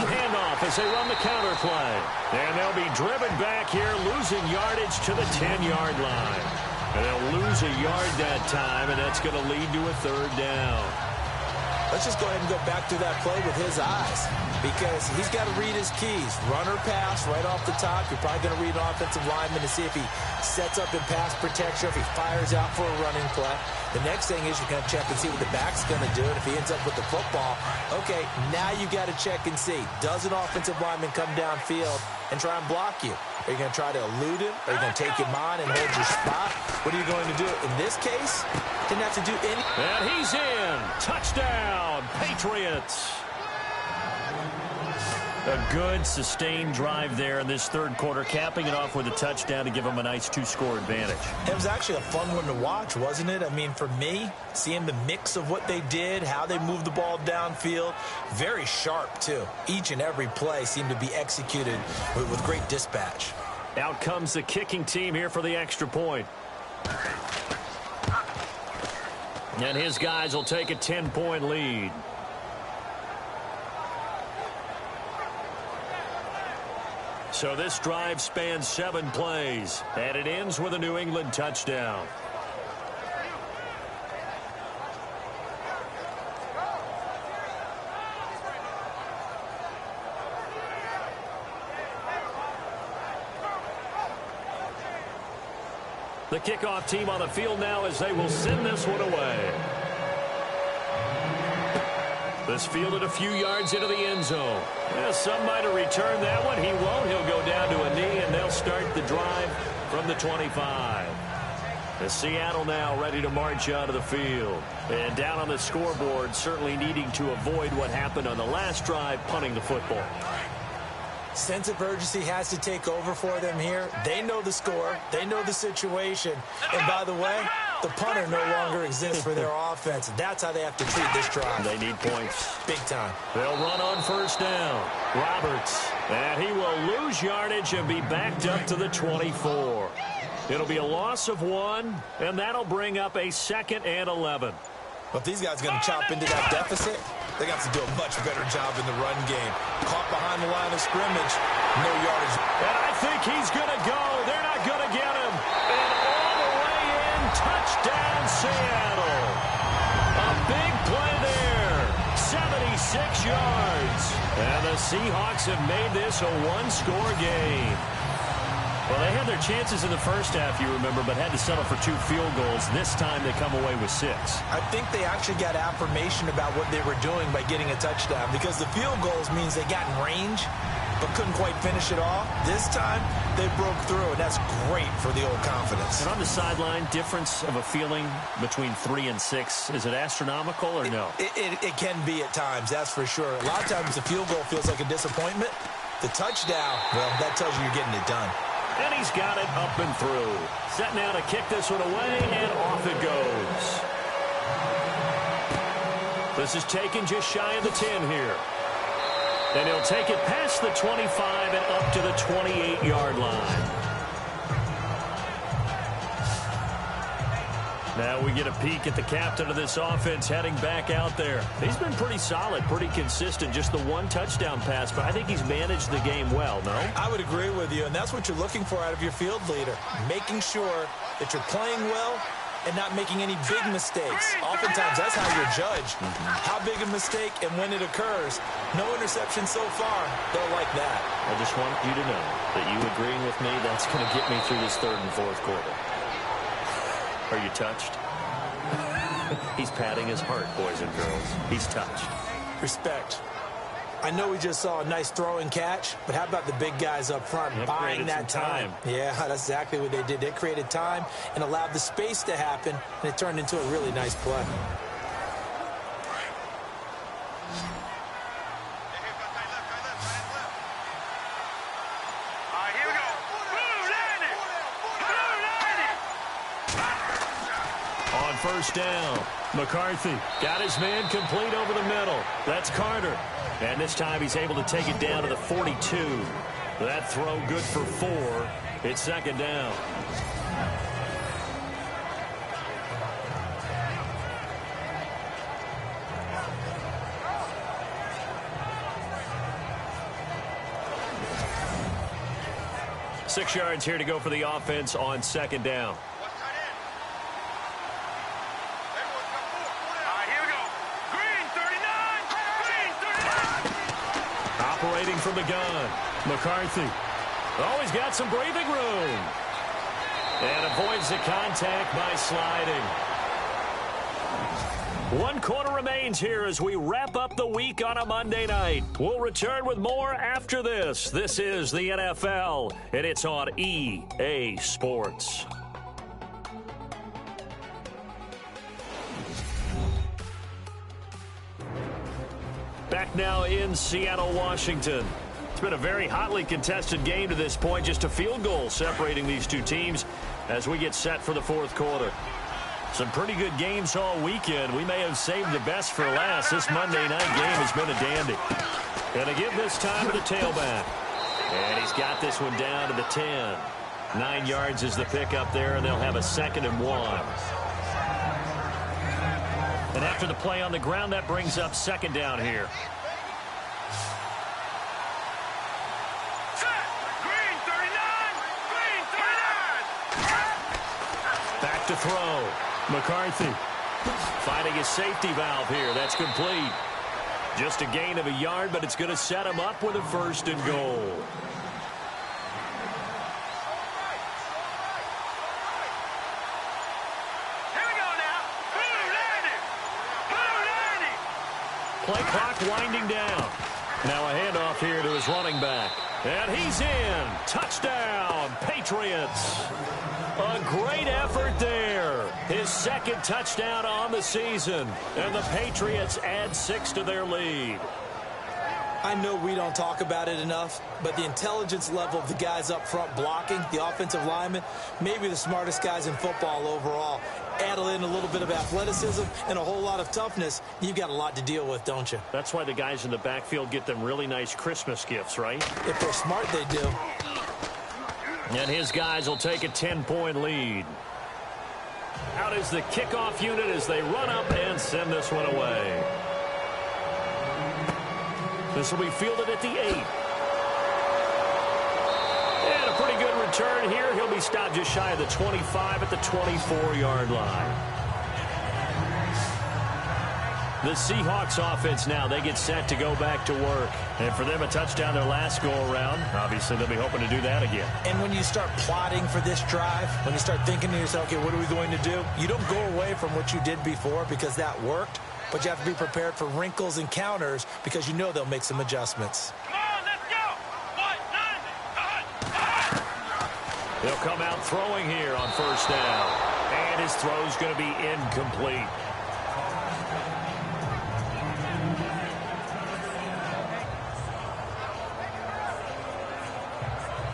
handoff as they run the counter play. And they'll be driven back here, losing yardage to the 10-yard line. And they'll lose a yard that time, and that's going to lead to a 3rd down. Let's just go ahead and go back to that play with his eyes because he's got to read his keys. Run or pass right off the top. You're probably going to read an offensive lineman to see if he sets up in pass protection, if he fires out for a running play. The next thing is you're going to check and see what the back's going to do. And if he ends up with the football, okay, now you got to check and see. Does an offensive lineman come downfield and try and block you? Are you going to try to elude him? Are you going to take him on and hold your spot? What are you going to do? In this case, didn't have to do any. And he's in. Touchdown, Patriots. A good, sustained drive there in this third quarter, capping it off with a touchdown to give them a nice 2-score advantage. It was actually a fun one to watch, wasn't it? I mean, for me, seeing the mix of what they did, how they moved the ball downfield, very sharp, too. Each and every play seemed to be executed with great dispatch. Out comes the kicking team here for the extra point. And his guys will take a 10-point lead. So this drive spans 7 plays, and it ends with a New England touchdown. The kickoff team on the field now as they will send this one away. This fielded a few yards into the end zone. Yeah, some might have returned that one. He won't. He'll go down to a knee, and they'll start the drive from the 25. The Seattle now ready to march out of the field. And down on the scoreboard, certainly needing to avoid what happened on the last drive, punting the football. Sense of urgency has to take over for them here. They know the score. They know the situation. And by the way, the punter no longer exists for their offense. That's how they have to treat this drive. They need points. Big time. They'll run on first down. Roberts. And he will lose yardage and be backed up to the 24. It'll be a loss of 1, and that'll bring up a 2nd and 11. But if these guys are going to chop into that deficit, they got to do a much better job in the run game. Caught behind the line of scrimmage, no yardage. And I think he's going to go. They're not going to get him. And all the way in, touchdown Seattle. A big play there, 76 yards. And the Seahawks have made this a 1-score game. Well, they had their chances in the first half, you remember, but had to settle for 2 field goals. This time they come away with 6. I think they actually got affirmation about what they were doing by getting a touchdown, because the field goals means they got in range but couldn't quite finish it off. This time they broke through, and that's great for the old confidence. And on the sideline, difference of a feeling between 3 and 6, is it astronomical or no? It can be at times, that's for sure. A lot of times the field goal feels like a disappointment. The touchdown, well, that tells you you're getting it done. And he's got it up and through. Set now to kick this one away, and off it goes. This is taken just shy of the 10 here. And he'll take it past the 25 and up to the 28-yard line. Now we get a peek at the captain of this offense heading back out there. He's been pretty solid, pretty consistent, just the 1 touchdown pass, but I think he's managed the game well, no? I would agree with you, and that's what you're looking for out of your field leader, making sure that you're playing well and not making any big mistakes. Oftentimes, that's how you're judged. How big a mistake and when it occurs. No interception so far. They'll like that. I just want you to know that you agreeing with me, that's going to get me through this 3rd and 4th quarter. Are you touched? He's patting his heart, boys and girls. He's touched. Respect. I know we just saw a nice throw and catch, but how about the big guys up front buying that time? Yeah, that's exactly what they did. They created time and allowed the space to happen, and it turned into a really nice play. First down. McCarthy got his man complete over the middle. That's Carter. And this time he's able to take it down to the 42. That throw good for 4. It's 2nd down. Six yards here to go for the offense on 2nd down. Operating from the gun, McCarthy. Oh, he's got some breathing room. And avoids the contact by sliding. 1 quarter remains here as we wrap up the week on a Monday night. We'll return with more after this. This is the NFL, and it's on EA Sports. Back now in Seattle, Washington. It's been a very hotly contested game to this point. Just a field goal separating these two teams as we get set for the fourth quarter. Some pretty good games all weekend. We may have saved the best for last. This Monday night game has been a dandy. Going to give this time to the tailback. And he's got this one down to the 10. 9 yards is the pickup there, and they'll have a 2nd and 1. And after the play on the ground, that brings up 2nd down here. Back to throw. McCarthy finding his safety valve here. That's complete. Just a gain of a yard, but it's going to set him up with a 1st and goal. Play clock winding down. Now a handoff here to his running back. And he's in. Touchdown, Patriots. A great effort there. His 2nd touchdown on the season. And the Patriots add 6 to their lead. I know we don't talk about it enough, but the intelligence level of the guys up front blocking, the offensive linemen, maybe the smartest guys in football overall. Add in a little bit of athleticism and a whole lot of toughness. You've got a lot to deal with, don't you? That's why the guys in the backfield get them really nice Christmas gifts, right? If they're smart, they do. And his guys will take a 10-point lead. Out is the kickoff unit as they run up and send this one away. This will be fielded at the 8. And a pretty good return here. He'll be stopped just shy of the 25 at the 24-yard line. The Seahawks offense now, they get set to go back to work. And for them, a touchdown their last go-around. Obviously, they'll be hoping to do that again. And when you start plotting for this drive, when you start thinking to yourself, okay, what are we going to do? You don't go away from what you did before because that worked. But you have to be prepared for wrinkles and counters because you know they'll make some adjustments. Come on, let's go. 1-9. He'll come out throwing here on 1st down. And his throw's going to be incomplete.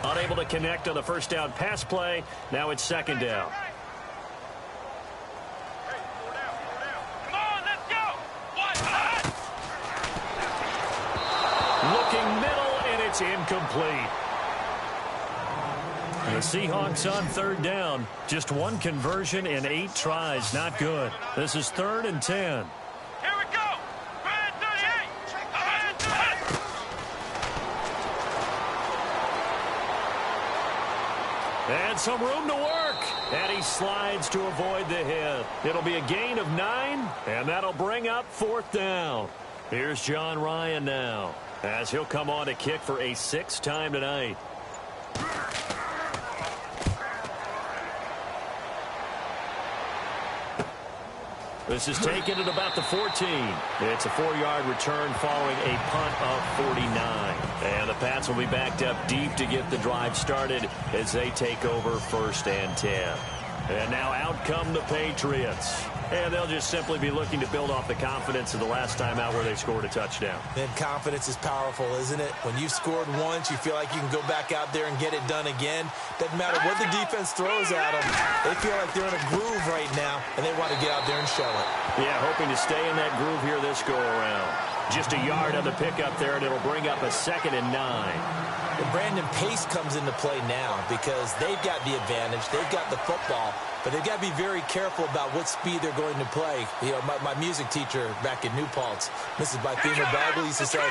Unable to connect on the 1st down pass play. Now it's 2nd down. It's incomplete. The Seahawks on 3rd down. Just 1 conversion in 8 tries. Not good. This is 3rd and 10. Here we go. Red 38. And some room to work. And he slides to avoid the hit. It'll be a gain of 9, and that'll bring up 4th down. Here's John Ryan now, as he'll come on to kick for a 6th time tonight. This is taken at about the 14. It's a 4-yard return following a punt of 49. And the Pats will be backed up deep to get the drive started as they take over 1st and 10. And now out come the Patriots. And they'll just simply be looking to build off the confidence of the last time out where they scored a touchdown. And confidence is powerful, isn't it? When you've scored once, you feel like you can go back out there and get it done again. Doesn't matter what the defense throws at them. They feel like they're in a groove right now, and they want to get out there and show it. Yeah, hoping to stay in that groove here this go-around. Just a yard on the pickup there, and it'll bring up a 2nd and 9. And Brandon, pace comes into play now because they've got the advantage. They've got the football, but they've got to be very careful about what speed they're going to play. You know, my music teacher back in New Paltz, Mrs. Bythema Bagley, used to say,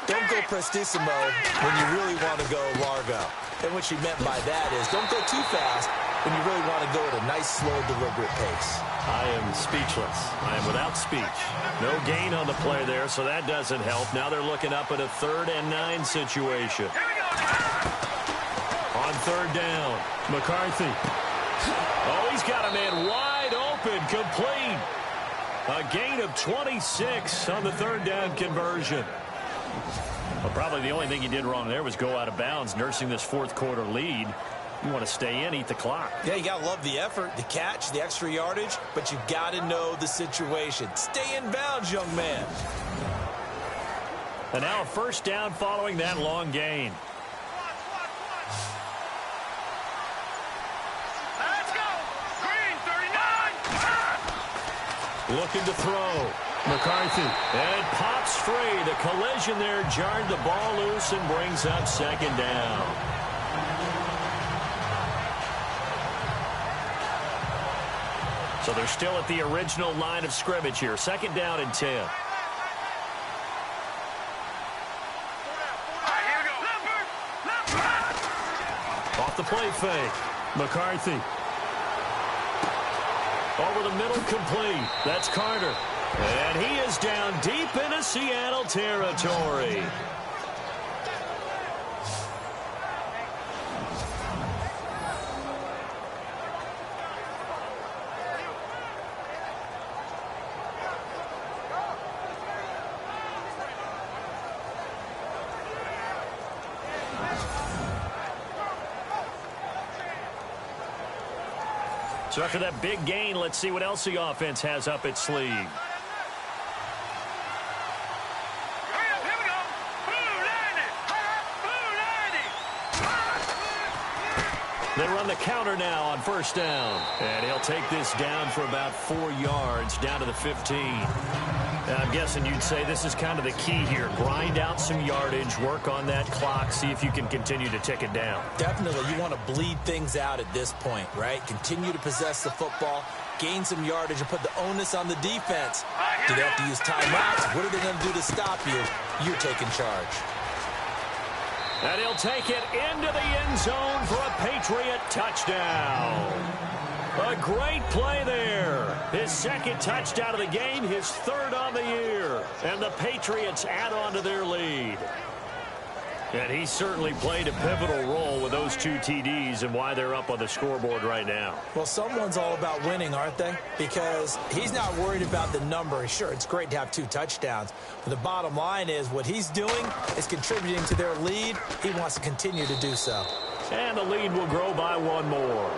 don't go prestissimo when you really want to go largo. And what she meant by that is don't go too fast when you really want to go at a nice, slow, deliberate pace. I am speechless. I am without speech. No gain on the play there, so that doesn't help. Now they're looking up at a 3rd and 9 situation. On 3rd down, McCarthy. Oh, he's got a man wide open, complete. A gain of 26 on the 3rd down conversion. Well, probably the only thing he did wrong there was go out of bounds, nursing this 4th quarter lead. You want to stay in, eat the clock. Yeah, you got to love the effort, the catch, the extra yardage, but you got to know the situation. Stay in bounds, young man. And now a first down following that long gain. Let's go. Green 39. Looking to throw. McCarthy. And pops free. The collision there jarred the ball loose and brings up second down. So they're still at the original line of scrimmage here. Second down and 10. Off the play fake. McCarthy. Over the middle, complete. That's Carter. And he is down deep into Seattle territory. So after that big gain, let's see what else the offense has up its sleeve. Here we go. Blue 90. They run the counter now on first down. And he'll take this down for about 4 yards, down to the 15. And I'm guessing you'd say this is kind of the key here. Grind out some yardage, work on that clock, see if you can continue to tick it down. Definitely, you want to bleed things out at this point, right? Continue to possess the football, gain some yardage, and put the onus on the defense. Do they have to use timeouts? What are they going to do to stop you? You're taking charge. And he'll take it into the end zone for a Patriot touchdown. A great play there. His second touchdown of the game, his third on the year. And the Patriots add on to their lead. And he certainly played a pivotal role with those 2 TDs and why they're up on the scoreboard right now. Well, someone's all about winning, aren't they? Because he's not worried about the number. Sure, it's great to have 2 touchdowns. But the bottom line is what he's doing is contributing to their lead. He wants to continue to do so. And the lead will grow by 1 more.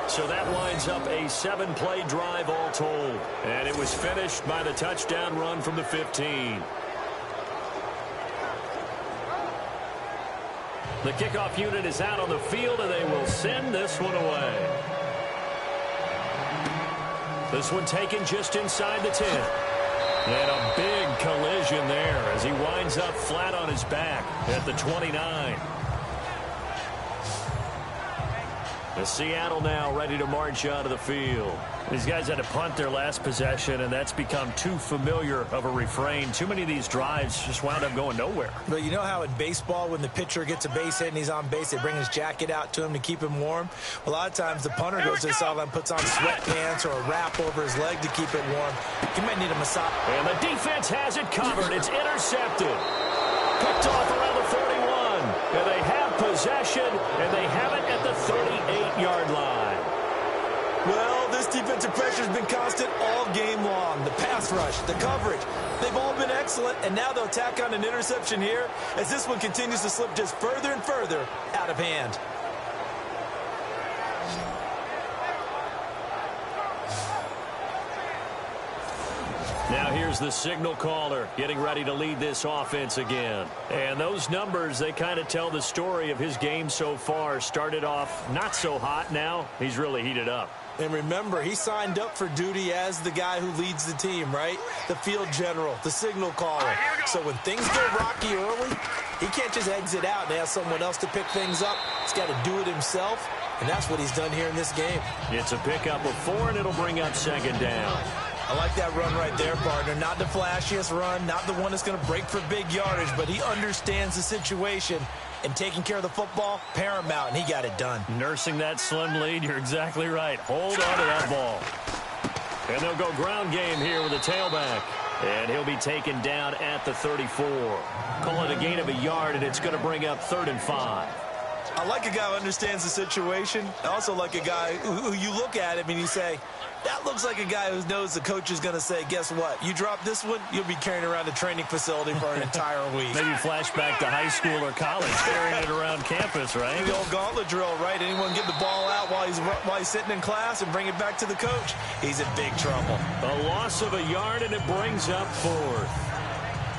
So that lines up a 7-play drive all told. And it was finished by the touchdown run from the 15. The kickoff unit is out on the field, and they will send this one away. This one taken just inside the 10. And a big collision there as he winds up flat on his back at the 29. The Seattle now ready to march out of the field. These guys had to punt their last possession, and that's become too familiar of a refrain. Too many of these drives just wound up going nowhere. But you know how in baseball, when the pitcher gets a base hit and he's on base, they bring his jacket out to him to keep him warm? A lot of times the punter goes to the sideline, puts on sweatpants or a wrap over his leg to keep it warm. He might need a massage. And the defense has it covered. It's intercepted. Picked off around the 41. And they have possession, and they have it at the 38-yard line. Well, this defensive pressure has been constant all game long. The pass rush, the coverage, they've all been excellent, and now they'll tack on an interception here as this one continues to slip just further and further out of hand. Now here's the signal caller getting ready to lead this offense again. And those numbers, they kind of tell the story of his game so far. Started off not so hot. Now he's really heated up. And remember, he signed up for duty as the guy who leads the team, right? The field general, the signal caller. So when things go rocky early, he can't just exit out and ask someone else to pick things up. He's got to do it himself, and that's what he's done here in this game. It's a pickup of 4, and it'll bring up second down. I like that run right there, partner. Not the flashiest run, not the one that's going to break for big yardage, but he understands the situation, and taking care of the football, paramount, and he got it done. Nursing that slim lead, you're exactly right. Hold on to that ball. And they'll go ground game here with a tailback. And he'll be taken down at the 34. Call it a gain of a yard, and it's going to bring up 3rd and 5. I like a guy who understands the situation. I also like a guy who you look at him and you say, that looks like a guy who knows the coach is going to say, guess what? You drop this one, you'll be carrying around the training facility for an entire week. Maybe flashback to high school or college, carrying it around campus, right? The old gauntlet drill, right? Anyone get the ball out while he's sitting in class and bring it back to the coach? He's in big trouble. A loss of a yard, and it brings up 4th.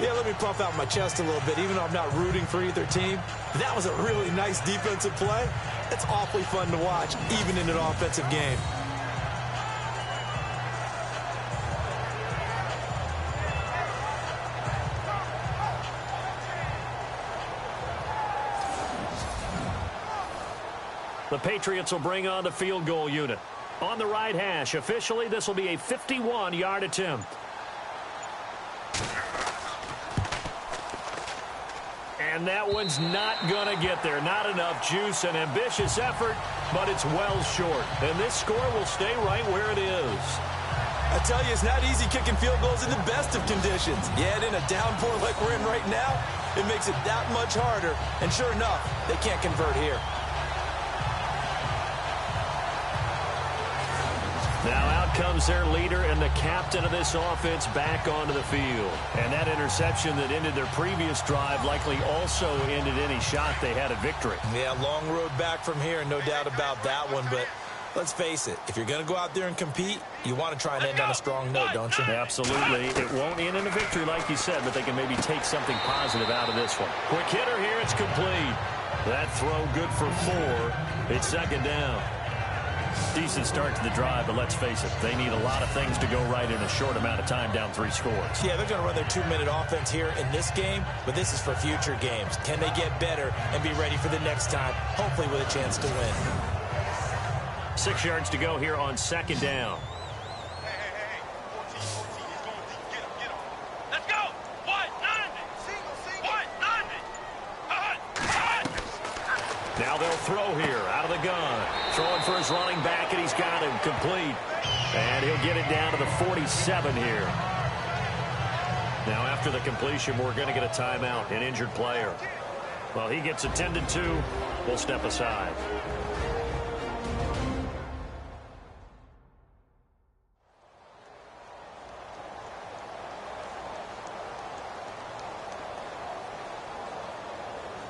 Yeah, let me puff out my chest a little bit, even though I'm not rooting for either team. That was a really nice defensive play. It's awfully fun to watch, even in an offensive game. The Patriots will bring on the field goal unit. On the right hash, officially, this will be a 51-yard attempt. And that one's not going to get there. Not enough juice. An ambitious effort, but it's well short. And this score will stay right where it is. I tell you, it's not easy kicking field goals in the best of conditions. Yet in a downpour like we're in right now, it makes it that much harder. And sure enough, they can't convert here. Now out comes their leader and the captain of this offense back onto the field. And that interception that ended their previous drive likely also ended any shot they had at victory. Yeah, long road back from here, no doubt about that one. But let's face it, if you're going to go out there and compete, you want to try and end on a strong note, don't you? Absolutely. It won't end in a victory like you said, but they can maybe take something positive out of this one. Quick hitter here, it's complete. That throw good for 4. It's 2nd down. Decent start to the drive, but let's face it, they need a lot of things to go right in a short amount of time, down 3 scores. Yeah, they're going to run their 2-minute offense here in this game, but this is for future games. Can they get better and be ready for the next time, hopefully with a chance to win? 6 yards to go here on 2nd down. Hey. OT, he's going deep. Get him. Let's go. 190. Single. 190. Now they'll throw here out of the gun. Throwing for his running back, and he's got him complete. And he'll get it down to the 47 here. Now after the completion, we're going to get a timeout, an injured player. Well, he gets attended to. We'll step aside.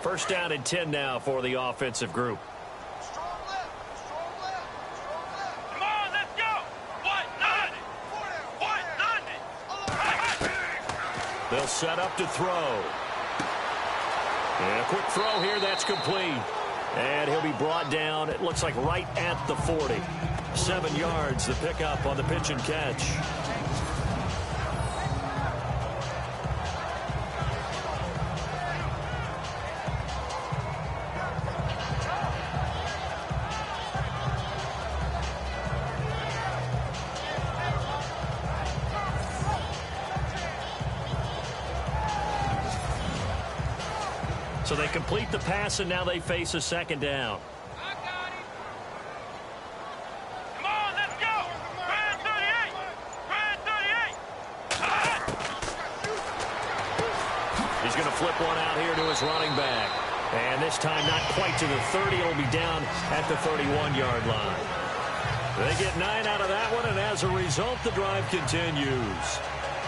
First down and 10 now for the offensive group. Strong left. Come on, let's go. 190. 190. They'll set up to throw. And a quick throw here, that's complete. And he'll be brought down, it looks like right at the 40. 7 yards, the pickup on the pitch and catch. So they complete the pass, and now they face a 2nd down. I got it. Come on, let's go. Brand 38. He's going to flip one out here to his running back. And this time not quite to the 30. It'll be down at the 31-yard line. They get 9 out of that one, and as a result, the drive continues.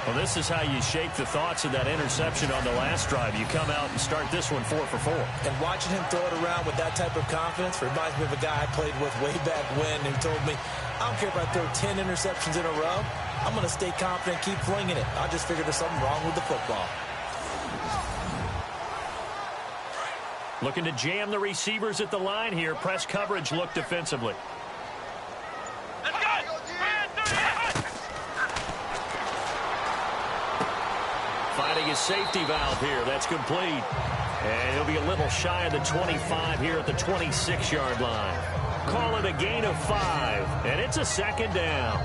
Well, this is how you shake the thoughts of that interception on the last drive. You come out and start this one 4 for 4. And watching him throw it around with that type of confidence reminds me of a guy I played with way back when who told me, I don't care if I throw 10 interceptions in a row. I'm going to stay confident, keep flinging it. I just figured there's something wrong with the football. Looking to jam the receivers at the line here. Press coverage look defensively. Let's go. Brand 38. Finding his safety valve here. That's complete. And he'll be a little shy of the 25 here at the 26-yard line. Call it a gain of 5. And it's a 2nd down.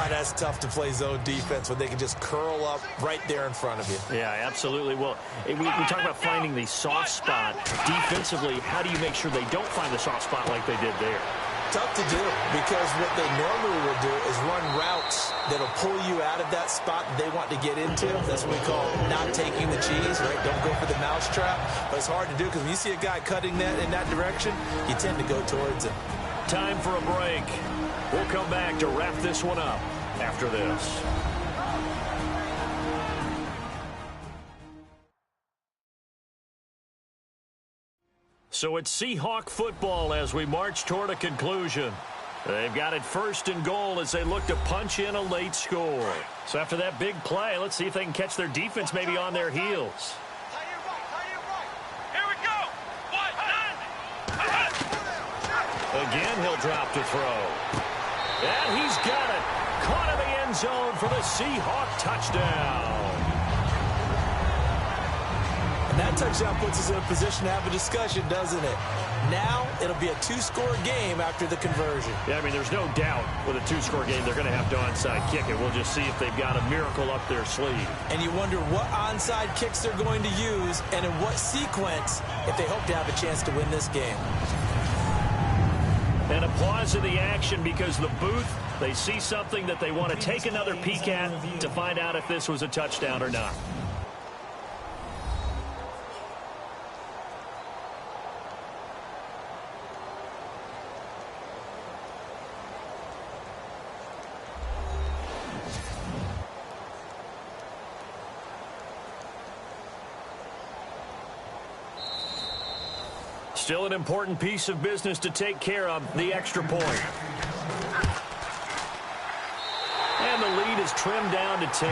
That's tough to play zone defense when they can just curl up right there in front of you. Yeah, absolutely. Well, we talk about finding the soft spot. Defensively, how do you make sure they don't find the soft spot like they did there? tough to do because what they normally will do is run routes that'll pull you out of that spot they want to get into. That's what we call not taking the cheese, right? Don't go for the mousetrap. But it's hard to do because when you see a guy cutting that in that direction, you tend to go towards him. Time for a break. We'll come back to wrap this one up after this. So it's Seahawk football as we march toward a conclusion. They've got it first and goal as they look to punch in a late score. So after that big play, let's see if they can catch their defense maybe on their heels. Here we go. Again, he'll drop to throw. And he's got it. Caught in the end zone for the Seahawk touchdown. And that touchdown puts us in a position to have a discussion, doesn't it? Now it'll be a two-score game after the conversion. Yeah, I mean, there's no doubt with a two-score game they're going to have to onside kick it. We'll just see if they've got a miracle up their sleeve. And you wonder what onside kicks they're going to use and in what sequence if they hope to have a chance to win this game. And a pause in the action because the booth, they see something that they want to take another peek at to find out if this was a touchdown or not. Still an important piece of business to take care of, the extra point. And the lead is trimmed down to 10.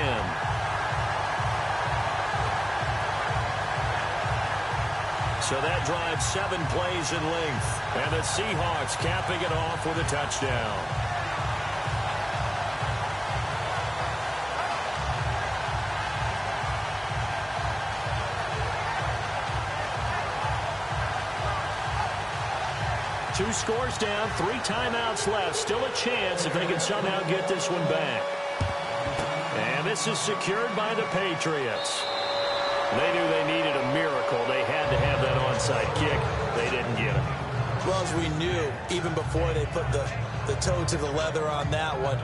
So that drives 7 plays in length. And the Seahawks capping it off with a touchdown. Two scores down, 3 timeouts left. Still a chance if they can somehow get this one back. And this is secured by the Patriots. They knew they needed a miracle. They had to have that onside kick. They didn't get it. Well, as we knew, even before they put the toe to the leather on that one,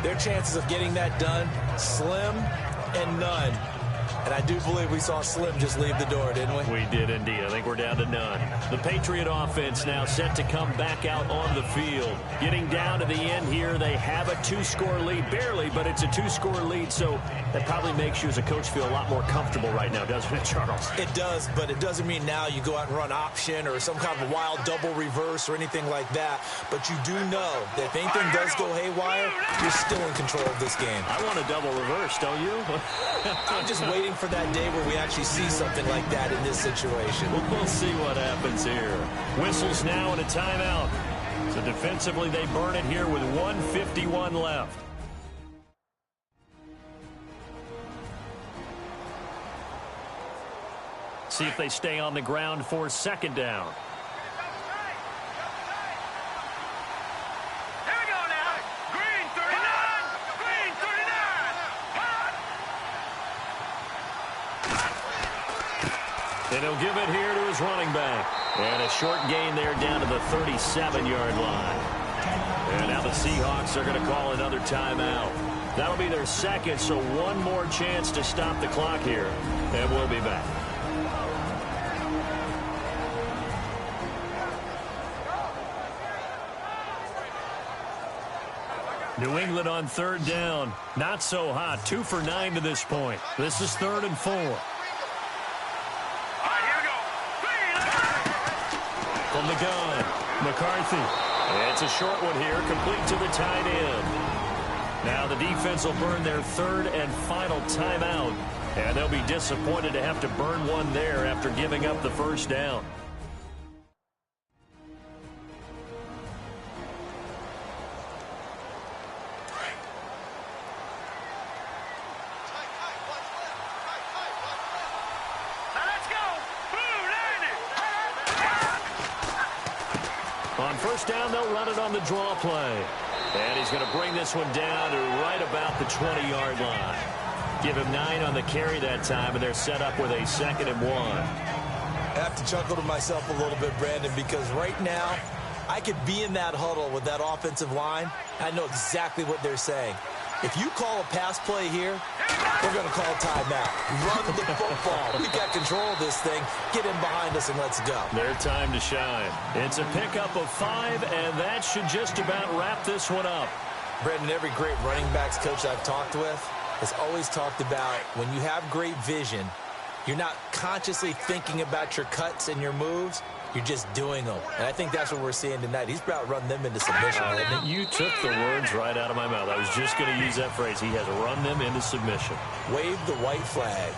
their chances of getting that done, slim and none. And I do believe we saw Slim just leave the door, didn't we? We did indeed. I think we're down to none. The Patriot offense now set to come back out on the field. Getting down to the end here, they have a 2-score lead. Barely, but it's a 2-score lead, so that probably makes you as a coach feel a lot more comfortable right now, doesn't it, Charles? It does, but it doesn't mean now you go out and run option or some kind of a wild double reverse or anything like that. But you do know that if anything does go haywire, you're still in control of this game. I want a double reverse, don't you? I'm just waiting for that day where we actually see something like that in this situation. We'll see what happens here. Whistles now and a timeout. So defensively, they burn it here with 1:51 left. See if they stay on the ground for 2nd down. And he'll give it here to his running back. And a short gain there down to the 37-yard line. And now the Seahawks are going to call another timeout. That'll be their 2nd, so one more chance to stop the clock here. And we'll be back. New England on 3rd down. Not so hot. 2 for 9 to this point. This is 3rd and 4. From the gun, McCarthy. It's a short one here, complete to the tight end. Now the defense will burn their 3rd and final timeout. And they'll be disappointed to have to burn one there after giving up the 1st down. On 1st down, they'll run it on the draw play. And he's going to bring this one down to right about the 20-yard line. Give him 9 on the carry that time, and they're set up with a 2nd and 1. I have to chuckle to myself a little bit, Brandon, because right now I could be in that huddle with that offensive line. I know exactly what they're saying. If you call a pass play here, we're going to call timeout. Run the football. We've got control of this thing. Get in behind us and let's go. Their time to shine. It's a pickup of 5, and that should just about wrap this one up. Brendan, every great running backs coach I've talked with has always talked about when you have great vision, you're not consciously thinking about your cuts and your moves. You're just doing them. And I think that's what we're seeing tonight. He's about run them into submission. You took the words right out of my mouth. I was just going to use that phrase. He has run them into submission. Wave the white flag.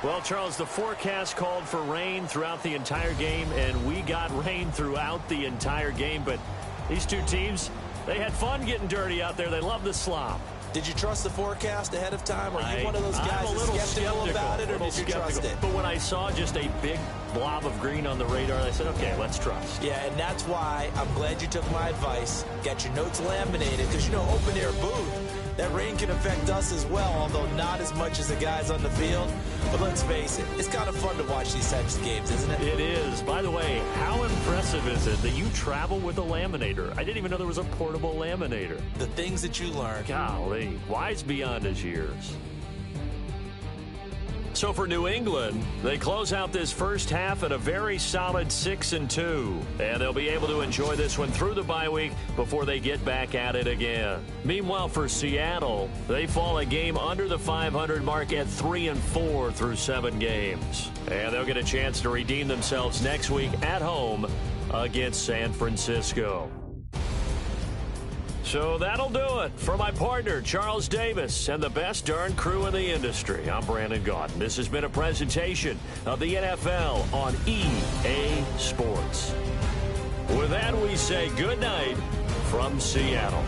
Well, Charles, the forecast called for rain throughout the entire game, and we got rain throughout the entire game. But these two teams, they had fun getting dirty out there. They love the slop. Did you trust the forecast ahead of time? Or are you one of those guys that's skeptical about it, or did you trust it? But when I saw just a big blob of green on the radar, I said, okay, let's trust. Yeah, and that's why I'm glad you took my advice. Got your notes laminated, because, you know, open air booth, that rain can affect us as well, although not as much as the guys on the field. But let's face it, it's kind of fun to watch these types of games, isn't it? It is. By the way, how impressive is it that you travel with a laminator? I didn't even know there was a portable laminator. The things that you learn. Golly, wise beyond his years. So for New England, they close out this first half at a very solid 6-2. And they'll be able to enjoy this one through the bye week before they get back at it again. Meanwhile, for Seattle, they fall a game under the 500 mark at 3-4 through 7 games. And they'll get a chance to redeem themselves next week at home against San Francisco. So that'll do it. For my partner, Charles Davis, and the best darn crew in the industry, I'm Brandon Gaudin. This has been a presentation of the NFL on EA Sports. With that, we say good night from Seattle.